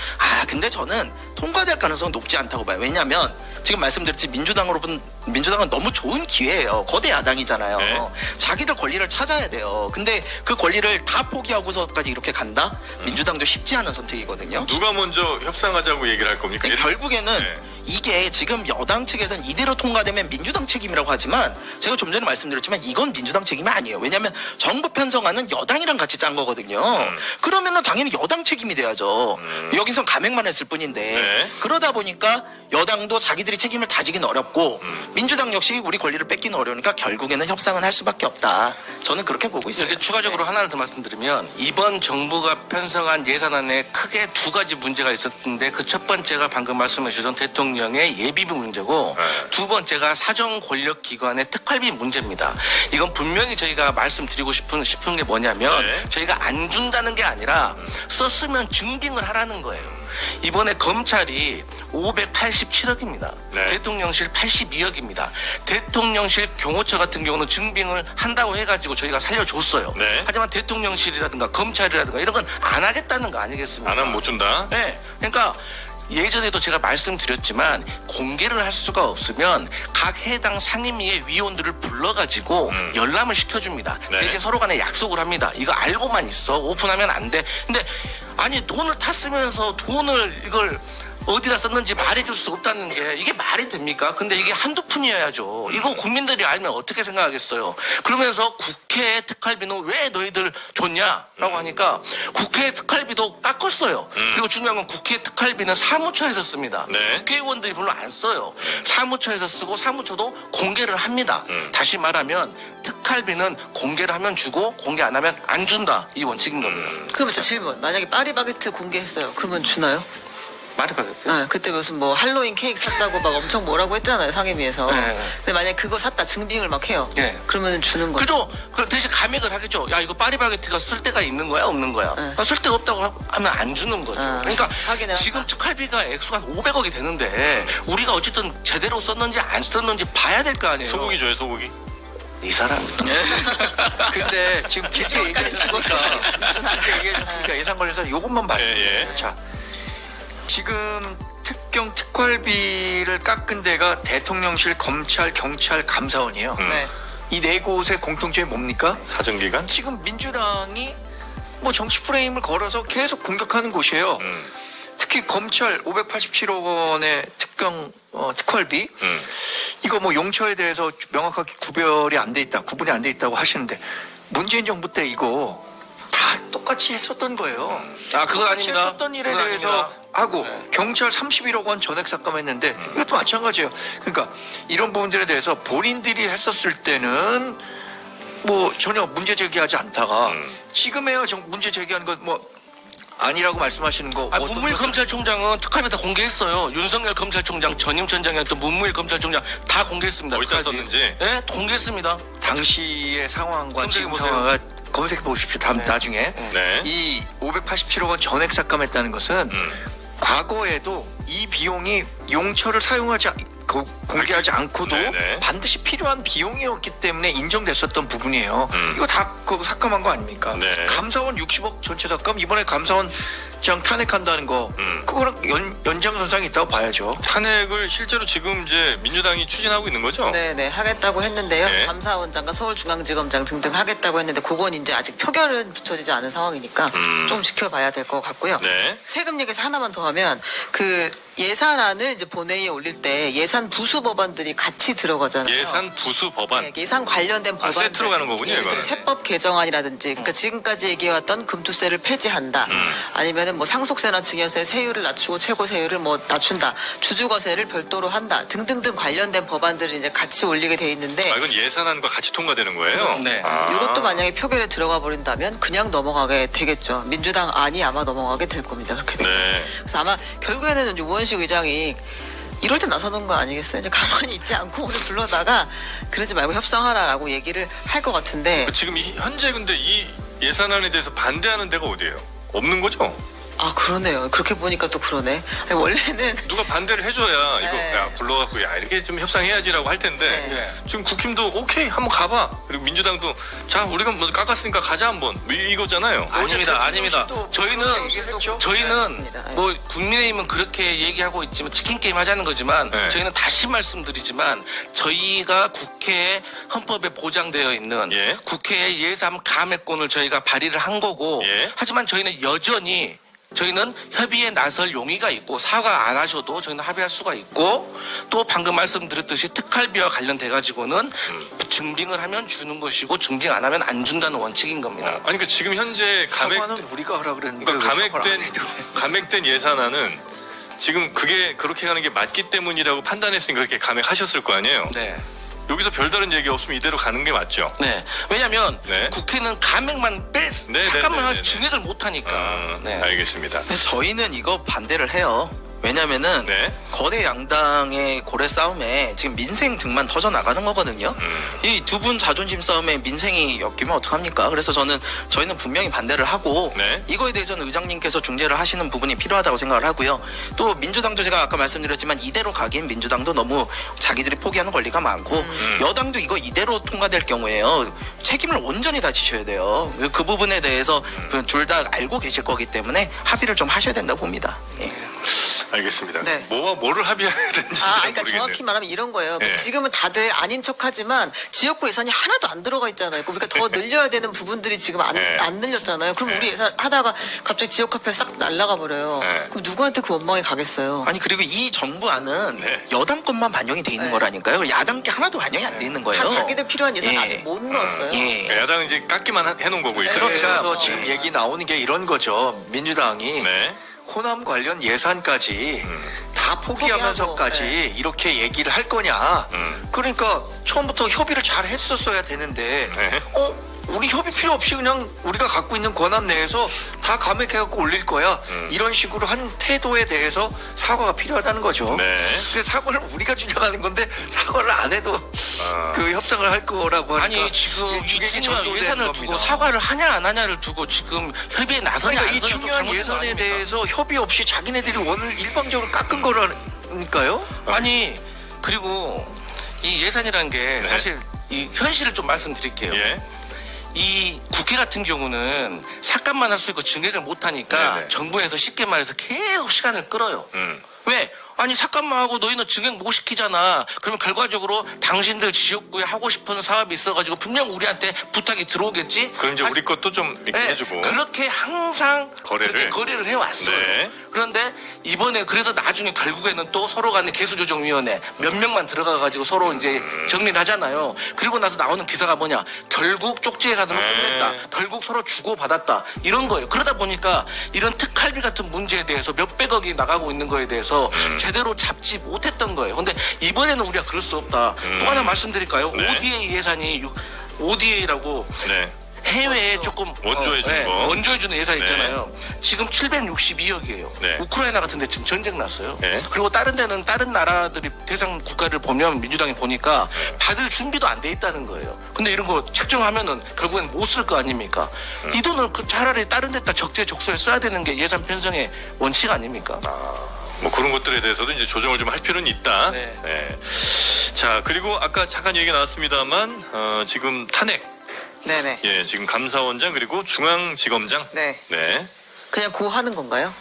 근데 저는 통과될 가능성은 높지 않다고 봐요. 왜냐하면 지금 말씀드렸지 민주당은 너무 좋은 기회예요. 거대 야당이잖아요. 네. 자기들 권리를 찾아야 돼요. 근데 그 권리를 다 포기하고서까지 이렇게 간다? 민주당도 쉽지 않은 선택이거든요. 누가 먼저 협상하자고 얘기를 할 겁니까? 결국에는 네. 이게 지금 여당 측에서는 이대로 통과되면 민주당 책임이라고 하지만 제가 좀 전에 말씀드렸지만 이건 민주당 책임이 아니에요. 왜냐하면 정부 편성안은 여당이랑 같이 짠 거거든요. 그러면은 당연히 여당 책임이 돼야죠. 여기서 감액만 했을 뿐인데 네. 그러다 보니까 여당도 자기들이 책임을 다지기는 어렵고 민주당 역시 우리 권리를 뺏기는 어려우니까 결국에는 협상은 할 수밖에 없다. 저는 그렇게 보고 있어요. 이렇게 추가적으로 하나를 더 말씀드리면 이번 정부가 편성한 예산안에 크게 두 가지 문제가 있었는데 그 첫 번째가 방금 말씀해 주신 대통령의 예비비 문제고 네. 두 번째가 사정 권력 기관의 특활비 문제입니다. 이건 분명히 저희가 말씀드리고 싶은 게 뭐냐면 네. 저희가 안 준다는 게 아니라 썼으면 증빙을 하라는 거예요. 이번에 검찰이 587억입니다. 네. 대통령실 82억입니다. 대통령실 경호처 같은 경우는 증빙을 한다고 해가지고 저희가 살려줬어요. 네. 하지만 대통령실이라든가 검찰이라든가 이런 건 안 하겠다는 거 아니겠습니까? 안 하면 못 준다. 네. 그러니까 예전에도 제가 말씀드렸지만 공개를 할 수가 없으면 각 해당 상임위의 위원들을 불러가지고 열람을 시켜줍니다. 네. 대신 서로 간에 약속을 합니다. 이거 알고만 있어. 오픈하면 안 돼. 근데 아니 돈을 탔으면서 돈을 이걸 어디다 썼는지 말해줄 수 없다는 게 이게 말이 됩니까? 근데 이게 한두 푼이어야죠. 이거 국민들이 알면 어떻게 생각하겠어요? 그러면서 국회 특활비는 왜 너희들 줬냐라고 하니까 국회 특활비도 깎았어요. 그리고 중요한 건 국회 특활비는 사무처에서 씁니다. 네. 국회의원들이 별로 안 써요. 사무처에서 쓰고 사무처도 공개를 합니다. 다시 말하면 특활비는 공개를 하면 주고 공개 안 하면 안 준다. 이 원칙인 겁니다. 그러면 저 질문. 만약에 파리바게트 공개했어요. 그러면 주나요? 말해봐야겠죠. 아, 그때 무슨 뭐 할로윈 케이크 샀다고 막 엄청 뭐라고 했잖아요, 상임위에서. 네. 근데 만약에 그거 샀다 증빙을 막 해요. 네. 그러면 주는 거죠. 그죠? 그럼 대신 감액을 하겠죠. 야, 이거 파리바게트가 쓸 데가 있는 거야, 없는 거야? 네. 쓸 데가 없다고 하면 안 주는 거죠. 아, 그러니까 확인을 지금 한다. 특활비가 액수가 한 500억이 되는데 우리가 어쨌든 제대로 썼는지 안 썼는지 봐야 될 거 아니에요. 소고기 줘요, 소고기. 이 사람. 근데 지금 길게 얘기해줬으니까 예산 관련해서 이것만 말씀드릴게요. 예. 자, 지금 특경 특활비를 깎은 데가 대통령실, 검찰, 경찰, 감사원이에요. 네. 이 네 곳의 공통점이 뭡니까? 사정기간? 지금 민주당이 뭐 정치 프레임을 걸어서 계속 공격하는 곳이에요. 특히 검찰 587억 원의 특활비 이거 뭐 용처에 대해서 명확하게 구분이 안 돼 있다고 하시는데 문재인 정부 때 이거 다 똑같이 했었던 거예요. 아, 그건 똑같이 아닙니다. 했었던 일에 그건 대해서 아닙니다. 하고 네. 경찰 31억 원 전액 삭감했는데 이것도 마찬가지예요. 그러니까 이런 부분들에 대해서 본인들이 했었을 때는 뭐 전혀 문제 제기하지 않다가 지금에야 문제 제기하는 건 뭐 아니라고 말씀하시는 거. 아, 어떤 문무일 것들- 검찰총장은 특활비 다 공개했어요. 윤석열 검찰총장, 전임 전장이었던 문무일 검찰총장 다 공개했습니다. 어디다 특활비. 썼는지? 네, 공개했습니다. 당시의 상황과 검색해 지금 보세요. 상황을 검색해 보십시오. 나중에 네. 이 587억 원 전액 삭감했다는 것은 과거에도 이 비용이 용처를 공개하지 않고도 네네. 반드시 필요한 비용이었기 때문에 인정됐었던 부분이에요. 이거 다 그거 삭감한 거 아닙니까? 네. 감사원 60억 전체 삭감 이번에 감사원장 탄핵한다는 거 그거랑 연장선상이 있다고 봐야죠. 탄핵을 실제로 지금 이제 민주당이 추진하고 있는 거죠? 네네 하겠다고 했는데요. 네. 감사원장과 서울중앙지검장 등등 하겠다고 했는데 그건 이제 아직 표결은 붙여지지 않은 상황이니까 좀 지켜봐야 될 것 같고요. 네. 세금 얘기에서 하나만 더 하면 그 예산안을 이제 본회의에 올릴 때 예산 부수 법안들이 같이 들어가잖아요. 예산 부수 법안. 네, 예산 관련된 법안 세트로 가는 거군요, 이거는. 세법 개정안이라든지 그러니까 지금까지 얘기해왔던 금투세를 폐지한다. 아니면은 뭐 상속세나 증여세 세율을 낮추고 최고 세율을 뭐 낮춘다. 주주거세를 별도로 한다. 등등등 관련된 법안들을 이제 같이 올리게 돼 있는데 이건 예산안과 같이 통과되는 거예요? 네. 이것도 만약에 표결에 들어가 버린다면 그냥 넘어가게 되겠죠. 민주당 안이 아마 넘어가게 될 겁니다. 그렇게 되면. 네. 그래서 아마 결국에는 이제 우원식 의장이 이럴 때 나서는 거 아니겠어요? 이제 가만히 있지 않고 오늘 불러다가 그러지 말고 협상하라라고 얘기를 할 것 같은데 지금 현재 근데 이 예산안에 대해서 반대하는 데가 어디예요? 없는 거죠? 아 그러네요. 그렇게 보니까 또 그러네. 아니, 원래는 누가 반대를 해줘야 이거 네. 야 불러갖고 야 이렇게 좀 협상해야지라고 할 텐데 네. 지금 국힘도 오케이 한번 가봐. 그리고 민주당도 자 우리가 뭐 깎았으니까 가자 한번 뭐 이거잖아요. 아닙니다, 아닙니다. 얘기했죠. 저희는 알겠습니다. 네. 뭐 국민의힘은 그렇게 얘기하고 있지만 치킨 게임 하자는 거지만 네. 저희는 다시 말씀드리지만 저희가 국회에 헌법에 보장되어 있는 예. 국회의 예산 감액권을 저희가 발의를 한 거고 예. 하지만 저희는 여전히 저희는 협의에 나설 용의가 있고 사과 안 하셔도 저희는 합의할 수가 있고 또 방금 말씀드렸듯이 특활비와 관련돼 가지고는 증빙을 하면 주는 것이고 증빙 안 하면 안 준다는 원칙인 겁니다. 아니 그 지금 현재 사과는 우리가 하라 그랬는데 그러니까 왜 사과를 안 감액된 예산안은 지금 그게 그렇게 가는 게 맞기 때문이라고 판단했으니까 그렇게 감액하셨을 거 아니에요. 네. 여기서 별다른 얘기 없으면 이대로 가는 게 맞죠. 네. 왜냐하면 네. 국회는 감액만 네, 잠깐만 네, 네, 증액을 못 하니까. 네. 알겠습니다. 근데 저희는 이거 반대를 해요. 왜냐면은 네. 거대 양당의 고래 싸움에 지금 민생 등만 터져 나가는 거거든요. 이 두 분 자존심 싸움에 민생이 엮이면 어떡합니까? 그래서 저희는 분명히 반대를 하고 네. 이거에 대해서는 의장님께서 중재를 하시는 부분이 필요하다고 생각을 하고요. 또 민주당도 제가 아까 말씀드렸지만 이대로 가기엔 민주당도 너무 자기들이 포기하는 권리가 많고 여당도 이거 이대로 통과될 경우에요. 책임을 온전히 다 지셔야 돼요. 그 부분에 대해서 둘 다 알고 계실 거기 때문에 합의를 좀 하셔야 된다고 봅니다. 예. 알겠습니다. 네. 뭐와 뭐를 합의해야 되는지 잘 그러니까 모르겠네요. 정확히 말하면 이런 거예요. 네. 지금은 다들 아닌 척하지만 지역구 예산이 하나도 안 들어가 있잖아요. 우리가 더 늘려야 되는 부분들이 지금 안 네. 늘렸잖아요. 그럼 네. 우리 예산 하다가 갑자기 지역 화폐 싹 날라가 버려요. 네. 그럼 누구한테 그 원망이 가겠어요? 아니 그리고 이 정부안은 네. 여당 것만 반영이 돼 있는 네. 거라니까요. 야당 게 하나도 반영이 안 돼 있는 거예요. 다 자기들 필요한 예산 예. 아직 못 넣었어요. 예. 그러니까 야당은 이제 깎기만 해놓은 거고 있어요. 그래서 그렇죠. 지금 얘기 나오는 게 이런 거죠. 민주당이 네. 호남 관련 예산까지 다 포기하면서까지 포기하고, 이렇게 얘기를 할 거냐. 음. 그러니까 처음부터 협의를 잘 했었어야 되는데 네. 우리 협의 필요 없이 그냥 우리가 갖고 있는 권한 내에서 다 감액해갖고 올릴 거야. 이런 식으로 한 태도에 대해서 사과가 필요하다는 거죠. 네. 그 사과를 우리가 주장하는 건데 사과를 안 해도 그 협상을 할 거라고 하니까 아니 지금 이 주객이 중요한 전도되는 예산을 겁니다. 두고 사과를 하냐 안 하냐를 두고 지금 협의에 나서냐 그러니까 안 이 나서냐 중요한 예산에 대해서 협의 없이 자기네들이 원을 일방적으로 깎은 거라니까요. 아니 그리고 이 예산이라는 게 네. 사실 이 현실을 좀 말씀드릴게요. 예. 이 국회 같은 경우는 삭감만 할 수 있고 증액을 못 하니까 네네. 정부에서 쉽게 말해서 계속 시간을 끌어요. 음. 왜? 아니 삭감만 하고 너희는 증액 못 시키잖아. 그러면 결과적으로 당신들 지역구에 하고 싶은 사업이 있어가지고 분명 우리한테 부탁이 들어오겠지. 그럼 이제 아니, 우리 것도 좀 이렇게 네, 해주고. 그렇게 항상 거래를? 그렇게 거래를 해왔어요. 네. 그런데 이번에 그래서 나중에 결국에는 또 서로 간에 개수조정위원회 몇 명만 들어가가지고 서로 이제 정리를 하잖아요. 그리고 나서 나오는 기사가 뭐냐? 결국 쪽지에 가도록 네. 끝냈다. 결국 서로 주고받았다. 이런 거예요. 그러다 보니까 이런 특할비 같은 문제에 대해서 몇백억이 나가고 있는 거에 대해서 제대로 잡지 못했던 거예요. 근데 이번에는 우리가 그럴 수 없다. 또 하나 말씀드릴까요? 네. ODA 예산이 ODA라고 네. 해외에 조금 원조해주는 거. 원조해주는 예산 네. 있잖아요. 지금 762억이에요. 네. 우크라이나 같은데 지금 전쟁 났어요. 네. 그리고 다른 데는 다른 나라들이 대상 국가를 보면 민주당이 보니까 네. 받을 준비도 안 돼 있다는 거예요. 근데 이런 거 책정하면은 결국엔 못 쓸 거 아닙니까? 이 돈을 차라리 다른 데다 적재적소에 써야 되는 게 예산 편성의 원칙 아닙니까? 뭐 그런 것들에 대해서도 이제 조정을 좀 할 필요는 있다. 네. 자 그리고 아까 잠깐 얘기 나왔습니다만 지금 탄핵. 네네. 예, 지금 감사원장 그리고 중앙지검장. 네. 네. 그냥 고하는 건가요?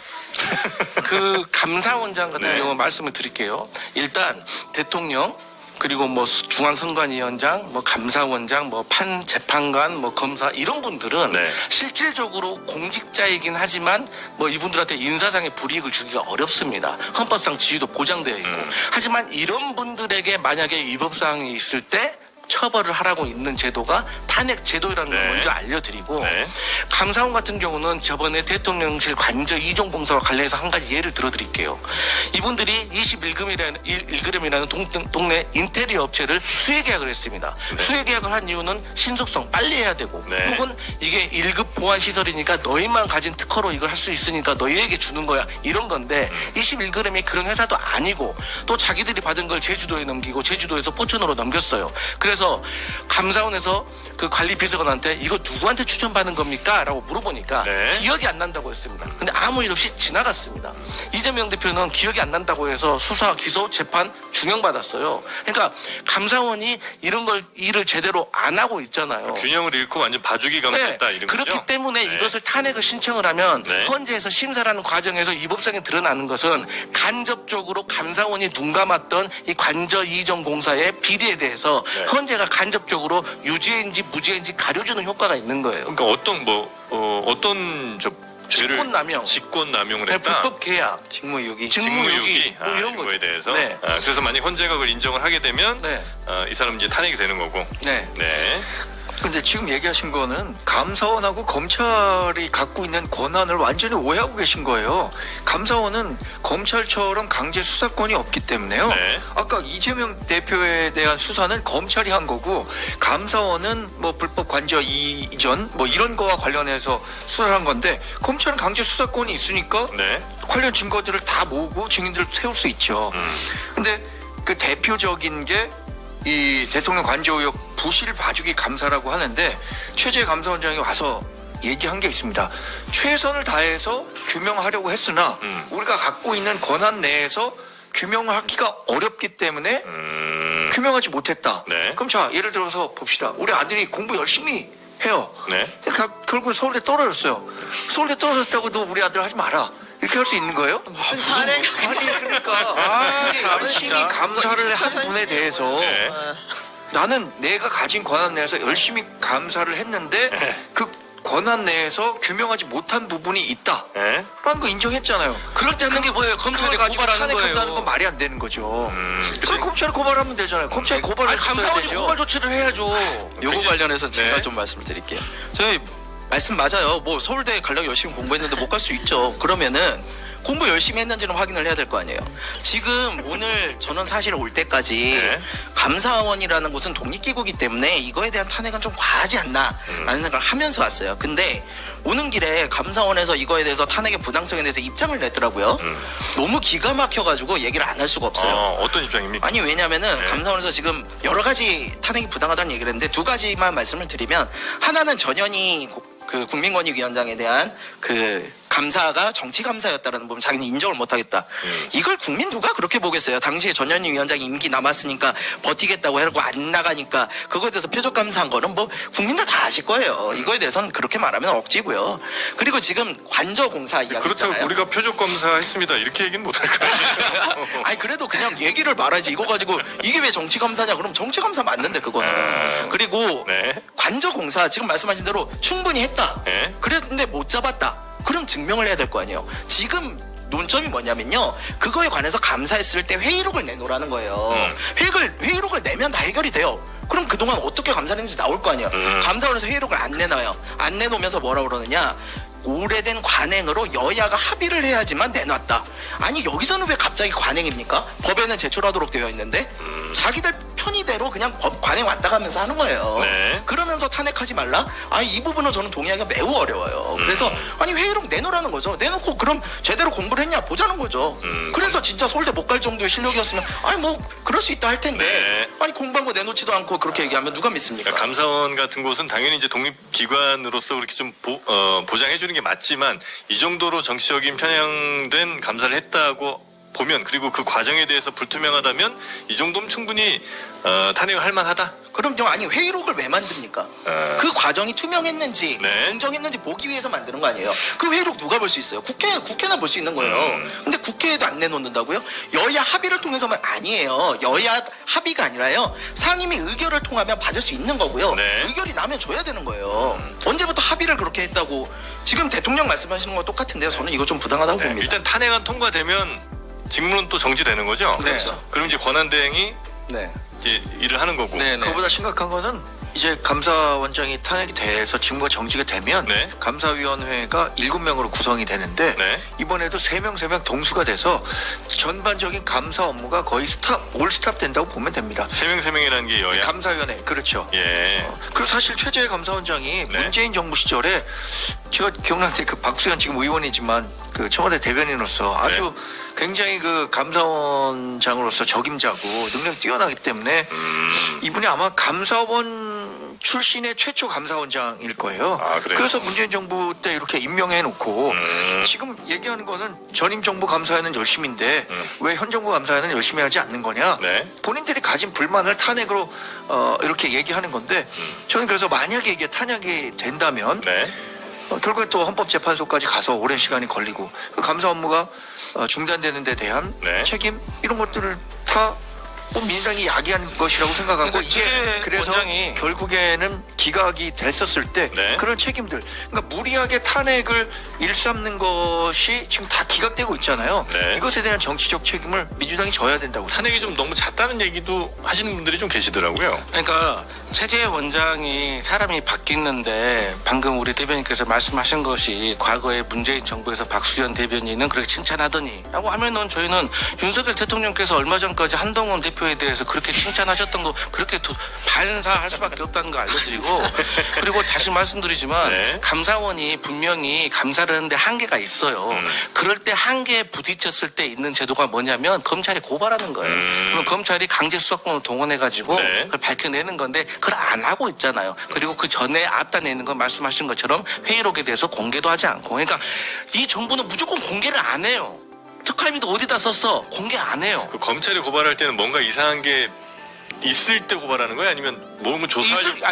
그 감사원장 같은 네. 경우 말씀을 드릴게요. 일단 대통령 그리고 뭐 중앙선관위원장, 뭐 감사원장, 뭐 재판관, 뭐 검사 이런 분들은 네. 실질적으로 공직자이긴 하지만 뭐 이분들한테 인사상의 불이익을 주기가 어렵습니다. 헌법상 지위도 보장되어 있고. 하지만 이런 분들에게 만약에 위법사항이 있을 때 처벌을 하라고 있는 제도가 탄핵 제도라는 걸 네. 먼저 알려드리고 네. 감사원 같은 경우는 저번에 대통령실 관저 이종 공사와 관련해서 한 가지 예를 들어드릴게요. 이분들이 21g이라는 동네 인테리어 업체를 수혜계약을 했습니다. 수혜계약을 한 이유는 신속성 빨리 해야 되고 네. 혹은 이게 1급 보안 시설이니까 너희만 가진 특허로 이걸 할 수 있으니까 너희에게 주는 거야 이런 건데 21g이 그런 회사도 아니고 또 자기들이 받은 걸 제주도에 넘기고 제주도에서 포천으로 넘겼어요. 그래서 감사원에서 그 관리 비서관한테 이거 누구한테 추천받은 겁니까? 라고 물어보니까 네. 기억이 안 난다고 했습니다. 근데 아무 일 없이 지나갔습니다. 이재명 대표는 기억이 안 난다고 해서 수사, 기소, 재판 중형받았어요. 그러니까 감사원이 이런 일을 제대로 안 하고 있잖아요. 균형을 잃고 완전 봐주기 감사했다 이런 거죠. 그렇기 때문에 네. 이것을 탄핵을 신청을 하면 네. 헌재에서 심사라는 과정에서 위법성이 드러나는 것은 간접적으로 감사원이 눈 감았던 이 관저 이전 공사의 비리에 대해서 네. 헌재가 간접적으로 유죄인지 무죄인지 가려주는 효과가 있는 거예요. 그러니까 어떤 죄를 직권남용을 그냥 했다. 불법 계약, 직무유기. 직무유기 뭐 이런 거에 대해서. 네. 그래서 만약 헌재가 그걸 인정을 하게 되면 네. 이 사람 이제 탄핵이 되는 거고. 네. 네. 근데 지금 얘기하신 거는 감사원하고 검찰이 갖고 있는 권한을 완전히 오해하고 계신 거예요. 감사원은 검찰처럼 강제 수사권이 없기 때문에요. 네. 아까 이재명 대표에 대한 수사는 검찰이 한 거고 감사원은 뭐 불법 관저 이전 뭐 이런 거와 관련해서 수사를 한 건데 검찰은 강제 수사권이 있으니까 네. 관련 증거들을 다 모으고 증인들을 세울 수 있죠. 근데 그 대표적인 게 이 대통령 관저 의혹 부실 봐주기 감사라고 하는데 최재 감사원장이 와서 얘기한 게 있습니다. 최선을 다해서 규명하려고 했으나 우리가 갖고 있는 권한 내에서 규명을 하기가 어렵기 때문에 규명하지 못했다. 네. 그럼 자 예를 들어서 봅시다. 우리 아들이 공부 열심히 해요. 네. 근데 결국 서울대 떨어졌어요. 서울대 떨어졌다고 너 우리 아들 하지 마라. 이렇게 할 수 있는 거예요? 무슨 탄핵? 아니 그러니까 열심히 진짜. 감사를 한 분에 대해서 네. 나는 내가 가진 권한 내에서 열심히 감사를 했는데 그 권한 내에서 규명하지 못한 부분이 있다. 네. 라는 거 인정했잖아요. 그럴 때 하는 게 뭐예요? 그걸 검찰이 가지고 고발하는 탄핵한다는 거예요. 건 말이 안 되는 거죠. 그럼 검찰이 고발하면 되잖아요. 검찰이 고발을 아니, 했어야 감사원이 되죠. 고발 조치를 해야죠. 요거 관련해서 제가 네. 좀 말씀을 드릴게요. 저희 말씀 맞아요. 뭐 서울대 가려고 열심히 공부했는데 못 갈 수 있죠. 그러면은 공부 열심히 했는지는 확인을 해야 될 거 아니에요. 지금 오늘 저는 사실 올 때까지 네. 감사원이라는 곳은 독립기구이기 때문에 이거에 대한 탄핵은 좀 과하지 않나 라는 생각을 하면서 왔어요. 근데 오는 길에 감사원에서 이거에 대해서 탄핵의 부당성에 대해서 입장을 냈더라고요. 너무 기가 막혀가지고 얘기를 안 할 수가 없어요. 어떤 입장입니까? 아니 왜냐면은 네. 감사원에서 지금 여러 가지 탄핵이 부당하다는 얘기를 했는데 두 가지만 말씀을 드리면 하나는 전현희 그 국민권익위원장에 대한 그 감사가 정치 감사였다라는 부분 자기는 인정을 못하겠다. 이걸 국민 누가 그렇게 보겠어요. 당시에 전현희 위원장이 임기 남았으니까 버티겠다고 하고 안 나가니까 그거에 대해서 표적 감사한 거는 뭐 국민들 다 아실 거예요. 이거에 대해서는 그렇게 말하면 억지고요. 그리고 지금 관저공사 이야기 그렇다고 있잖아요. 우리가 표적 검사했습니다. 이렇게 얘기는 못 할까요? 아니 그래도 그냥 얘기를 말하지 이거 가지고 이게 왜 정치 감사냐 그럼 정치 감사 맞는데 그거는 그리고 네. 관저 공사 지금 말씀하신 대로 충분히 했다 네. 그랬는데 못 잡았다 그럼 증명을 해야 될 거 아니에요. 지금 논점이 뭐냐면요 그거에 관해서 감사했을 때 회의록을 내놓으라는 거예요. 회의록을 내면 다 해결이 돼요. 그럼 그동안 어떻게 감사를 했는지 나올 거 아니에요. 감사원에서 회의록을 안 내놔요. 안 내놓으면서 뭐라 그러느냐 오래된 관행으로 여야가 합의를 해야지만 내놨다. 아니 여기서는 왜 갑자기 관행입니까? 법에는 제출하도록 되어 있는데 자기들 편의대로 그냥 법 관행 왔다 가면서 하는 거예요. 네. 그러면서 탄핵하지 말라? 아니 이 부분은 저는 동의하기가 매우 어려워요. 그래서 아니 회의록 내놓으라는 거죠. 내놓고 그럼 제대로 공부를 했냐 보자는 거죠. 그래서 진짜 서울대 못 갈 정도의 실력이었으면 아니 뭐 그럴 수 있다 할 텐데 네. 아니 공부한 거 내놓지도 않고 그렇게 얘기하면 누가 믿습니까? 그러니까 감사원 같은 곳은 당연히 이제 독립기관으로서 그렇게 좀 보장해 주는 게 맞지만 이 정도로 정치적인 편향된 감사를 했다고 보면 그리고 그 과정에 대해서 불투명하다면 이 정도면 충분히 탄핵을 할 만하다. 그럼요. 아니 회의록을 왜 만듭니까? 그 과정이 투명했는지 네. 공정했는지 보기 위해서 만드는 거 아니에요. 그 회의록 누가 볼 수 있어요? 국회나 볼 수 있는 거예요. 근데 국회에도 안 내놓는다고요? 여야 합의를 통해서만 아니에요. 여야 합의가 아니라요. 상임위 의결을 통하면 받을 수 있는 거고요. 네. 의결이 나면 줘야 되는 거예요. 언제부터 합의를 그렇게 했다고 지금 대통령 말씀하시는 거 똑같은데요. 저는 이거 좀 부당하다고 네, 봅니다. 일단 탄핵안 통과되면 직무는 또 정지되는 거죠. 그렇죠. 그럼 이제 권한대행이 네. 이제 일을 하는 거고. 네. 그보다 심각한 거는 이제 감사원장이 탄핵이 돼서 직무가 정지가 되면 네. 감사위원회가 7명으로 구성이 되는데 네. 이번에도 3명 동수가 돼서 전반적인 감사 업무가 거의 올 스탑 된다고 보면 됩니다. 세 명이라는 게 여야. 감사위원회 그렇죠. 예. 그리고 사실 최재해 감사원장이 네. 문재인 정부 시절에 제가 기억나는데 그 박수현 지금 의원이지만 그 청와대 대변인으로서 아주 네. 굉장히 그 감사원장으로서 적임자고 능력이 뛰어나기 때문에 이분이 아마 감사원 출신의 최초 감사원장일 거예요. 아, 그래요? 그래서 문재인 정부 때 이렇게 임명해 놓고 지금 얘기하는 거는 전임 정부 감사에는 열심인데 왜 현 정부 감사에는 열심히 하지 않는 거냐? 네. 본인들이 가진 불만을 탄핵으로 이렇게 얘기하는 건데 저는 그래서 만약에 이게 탄핵이 된다면 네. 결국에 또 헌법재판소까지 가서 오랜 시간이 걸리고 그 감사 업무가 중단되는 데 대한 네. 책임 이런 것들을 다 민주당이 야기한 것이라고 생각하고 그러니까 이게 최 그래서 원장이 결국에는 기각이 됐었을 때 네. 그런 책임들 그러니까 무리하게 탄핵을 일삼는 것이 지금 다 기각되고 있잖아요. 네. 이것에 대한 정치적 책임을 민주당이 져야 된다고 탄핵이 좀 너무 잦다는 얘기도 하시는 분들이 좀 계시더라고요. 그러니까 최재해 원장이 사람이 바뀌는데 방금 우리 대변인께서 말씀하신 것이 과거에 문재인 정부에서 박수현 대변인은 그렇게 칭찬하더니 라고 하면은 저희는 윤석열 대통령께서 얼마 전까지 한동훈 대표에 대해서 그렇게 칭찬하셨던 거 그렇게 반사할 수밖에 없다는 거 알려드리고 그리고 다시 말씀드리지만 네. 감사원이 분명히 감사를 하는데 한계가 있어요. 그럴 때 한계에 부딪혔을 때 있는 제도가 뭐냐면 검찰이 고발하는 거예요. 그러면 검찰이 강제 수사권을 동원해가지고 네. 그걸 밝혀내는 건데 그걸 안 하고 있잖아요. 그리고 그 전에 앞단에 있는 건 말씀하신 것처럼 회의록에 대해서 공개도 하지 않고 그러니까 이 정부는 무조건 공개를 안 해요. 특활비도 어디다 썼어? 공개 안 해요. 그 검찰이 고발할 때는 뭔가 이상한 게 있을 때 고발하는 거예요? 아니면 뭔가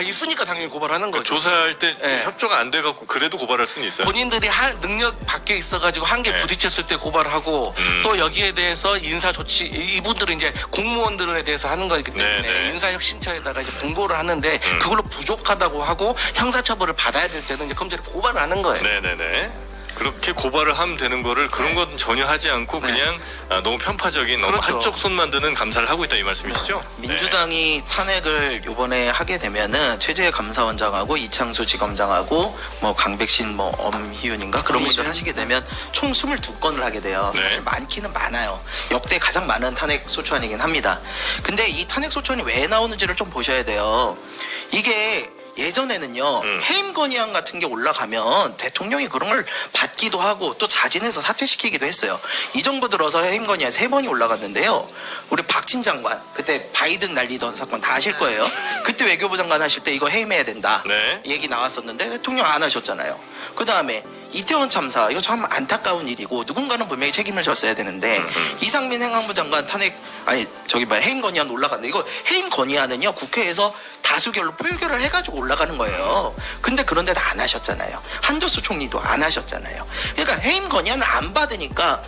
있으니까 당연히 고발하는 거죠. 조사할 때 네. 협조가 안 돼갖고 그래도 고발할 수는 있어요. 본인들이 할 능력 밖에 있어가지고 한계 네. 부딪혔을 때 고발하고 또 여기에 대해서 인사 조치 이분들은 이제 공무원들에 대해서 하는 거기 때문에 네, 네. 인사혁신처에다가 이제 공고를 하는데 그걸로 부족하다고 하고 형사처벌을 받아야 될 때는 이제 검찰이 고발을 하는 거예요. 네네네. 그렇게 고발을 하면 되는 거를 그런 건 전혀 하지 않고 그냥 너무 편파적인 너무 그렇죠. 한쪽 손만 드는 감사를 하고 있다 이 말씀이시죠? 민주당이 탄핵을 이번에 하게 되면은 최재해 감사원장하고 이창수 지검장하고 뭐 강백신 뭐 엄희윤인가 그런 분들 하시게 되면 총 22건을 하게 돼요. 네. 사실 많기는 많아요. 역대 가장 많은 탄핵 소추안이긴 합니다. 근데 이 탄핵 소추안이 왜 나오는지를 좀 보셔야 돼요. 이게 예전에는요 해임 건의안 같은 게 올라가면 대통령이 그런 걸 받기도 하고 또 자진해서 사퇴시키기도 했어요. 이 정부 들어서 해임 건의안 3번이 올라갔는데요. 우리 박진 장관 그때 바이든 날리던 사건 다 아실 거예요. 그때 외교부 장관 하실 때 이거 해임해야 된다 네. 얘기 나왔었는데 대통령 안 하셨잖아요. 그 다음에 이태원 참사 이거 참 안타까운 일이고 누군가는 분명히 책임을 졌어야 되는데 이상민 행안부 장관 탄핵 해임 건의안 올라갔는데 이거 해임 건의안은요 국회에서 다수결로 표결을 해가지고 올라가는 거예요. 근데 그런 데는 안 하셨잖아요. 한덕수 총리도 안 하셨잖아요. 그러니까 해임 건의안을 안 받으니까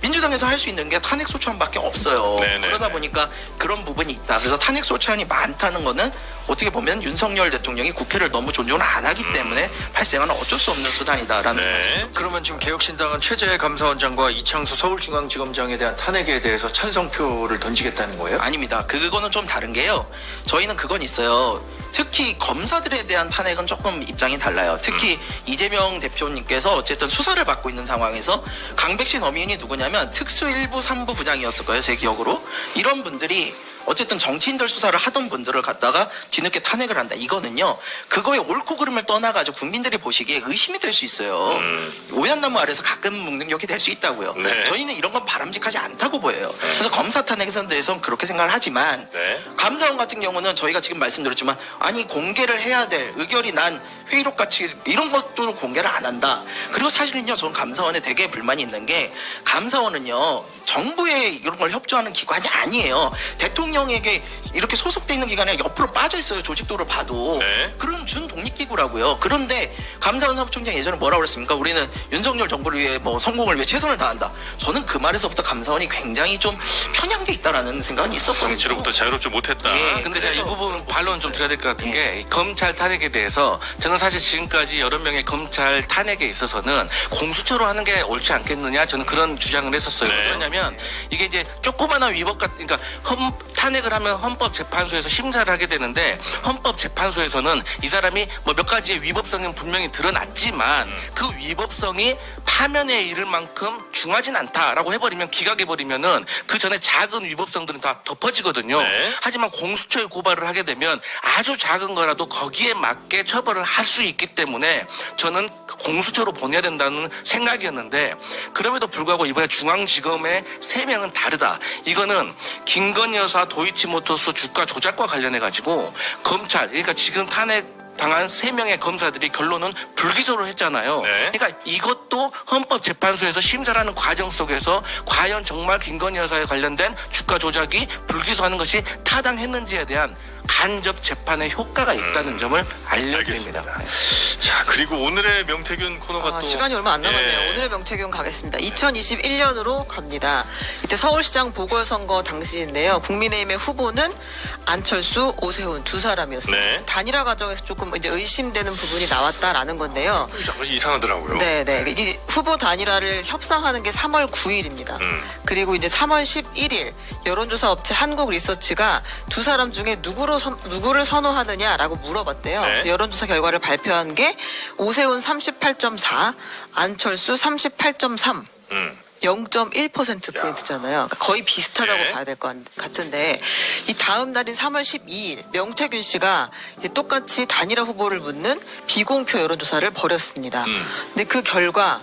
민주당에서 할 수 있는 게 탄핵 소추안밖에 없어요. 네네네. 그러다 보니까 그런 부분이 있다. 그래서 탄핵 소추안이 많다는 거는 어떻게 보면 윤석열 대통령이 국회를 너무 존중을 안 하기 때문에 발생하는 어쩔 수 없는 수단이다라는 네. 말씀이죠. 그러면 지금 개혁신당은 최재해 감사원장과 이창수 서울중앙지검장에 대한 탄핵에 대해서 찬성표를 던지겠다는 거예요? 아닙니다. 그거는 좀 다른 게요. 저희는 그건 있어요. 특히 검사들에 대한 탄핵은 조금 입장이 달라요. 특히 이재명 대표님께서 어쨌든 수사를 받고 있는 상황에서 강백신 어민이 누구냐면 특수 1부 3부 부장이었을 거예요. 제 기억으로. 이런 분들이 어쨌든 정치인들 수사를 하던 분들을 갖다가 뒤늦게 탄핵을 한다. 이거는요. 그거의 옳고 그름을 떠나가지고 국민들이 보시기에 의심이 될 수 있어요. 오얏나무 아래서 가끔 묵능력이 될 수 있다고요. 네. 저희는 이런 건 바람직하지 않다고 보여요. 그래서 검사 탄핵에 대해서는 그렇게 생각을 하지만 네. 감사원 같은 경우는 저희가 지금 말씀드렸지만 아니 공개를 해야 될 의결이 난 회의록 같이 이런 것도 공개를 안 한다. 그리고 사실은요, 저는 감사원에 되게 불만이 있는 게 감사원은요, 정부에 이런 걸 협조하는 기관이 아니에요. 대통령에게 이렇게 소속돼 있는 기관이 옆으로 빠져 있어요. 조직도를 봐도. 네. 그런 준 독립기구라고요. 그런데 감사원 사무총장 예전에 뭐라고 그랬습니까? 우리는 윤석열 정부를 위해 뭐 성공을 위해 최선을 다한다. 저는 그 말에서부터 감사원이 굉장히 좀 편향돼 있다라는 생각이 있었거든요. 정치로부터 자유롭지 못했다. 예. 근데 제가 이 그래서 부분 반론 좀 드려야 될 것 같은 게이 검찰 탄핵에 대해서 저는 사실 지금까지 여러 명의 검찰 탄핵에 있어서는 공수처로 하는 게 옳지 않겠느냐 저는 그런 주장을 했었어요. 네. 왜냐하면 이게 이제 조그마한 위법 같은 그러니까 탄핵을 하면 헌법재판소에서 심사를 하게 되는데 헌법재판소에서는 이 사람이 뭐 몇 가지의 위법성은 분명히 드러났지만 그 위법성이 파면에 이를 만큼 중하진 않다라고 해버리면 기각해버리면은 그 전에 작은 위법성들은 다 덮어지거든요. 네. 하지만 공수처에 고발을 하게 되면 아주 작은 거라도 거기에 맞게 처벌을 할 수 있기 때문에 저는 공수처로 보내야 된다는 생각이었는데 그럼에도 불구하고 이번에 중앙지검의 3명은 다르다. 이거는 김건희 여사 도이치모터스 주가 조작과 관련해 가지고 검찰 그러니까 지금 탄핵 당한 3명의 검사들이 결론은 불기소를 했잖아요. 네. 그러니까 이것도 헌법재판소에서 심사를 하는 과정 속에서 과연 정말 김건희 여사에 관련된 주가 조작이 불기소하는 것이 타당했는지에 대한 간접 재판의 효과가 있다는 점을 알려드립니다. 알겠습니다. 자, 그리고 오늘의 명태균 코너가 또 시간이 얼마 안 남았네요. 예. 오늘의 명태균 가겠습니다. 2021년으로 갑니다. 이때 서울시장 보궐선거 당시인데요. 국민의힘의 후보는 안철수, 오세훈 두 사람이었어요. 네. 단일화 과정에서 조금 이제 의심되는 부분이 나왔다라는 건데요. 이상하더라고요. 네네. 이 후보 단일화를 협상하는 게 3월 9일입니다. 그리고 이제 3월 11일 여론조사 업체 한국리서치가 두 사람 중에 누구를 선호하느냐라고 물어봤대요. 네. 그래서 여론조사 결과를 발표한 게 오세훈 38.4, 안철수 38.3. 0.1%포인트잖아요. 거의 비슷하다고 네. 봐야 될 것 같은데, 이 다음 날인 3월 12일, 명태균 씨가 이제 똑같이 단일화 후보를 묻는 비공표 여론조사를 벌였습니다. 근데 그 결과,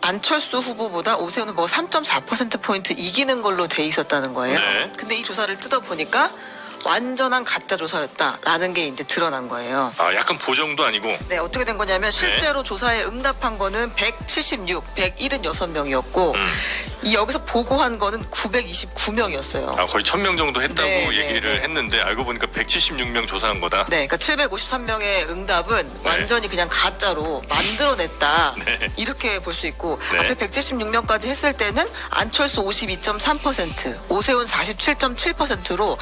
안철수 후보보다 오세훈 후보가 3.4%포인트 이기는 걸로 돼 있었다는 거예요. 네. 근데 이 조사를 뜯어보니까 완전한 가짜 조사였다라는 게 이제 드러난 거예요. 아, 약간 보정도 아니고. 네, 어떻게 된 거냐면 실제로 조사에 응답한 거는 176명이었고 이 여기서 보고한 거는 929명이었어요. 아, 거의 1000명 정도 했다고 네, 얘기를 네, 네. 했는데 알고 보니까 176명 조사한 거다. 네, 그러니까 753명의 응답은 완전히 그냥 가짜로 만들어냈다. 네. 이렇게 볼 수 있고 네. 앞에 176명까지 했을 때는 안철수 52.3%, 오세훈 47.7%로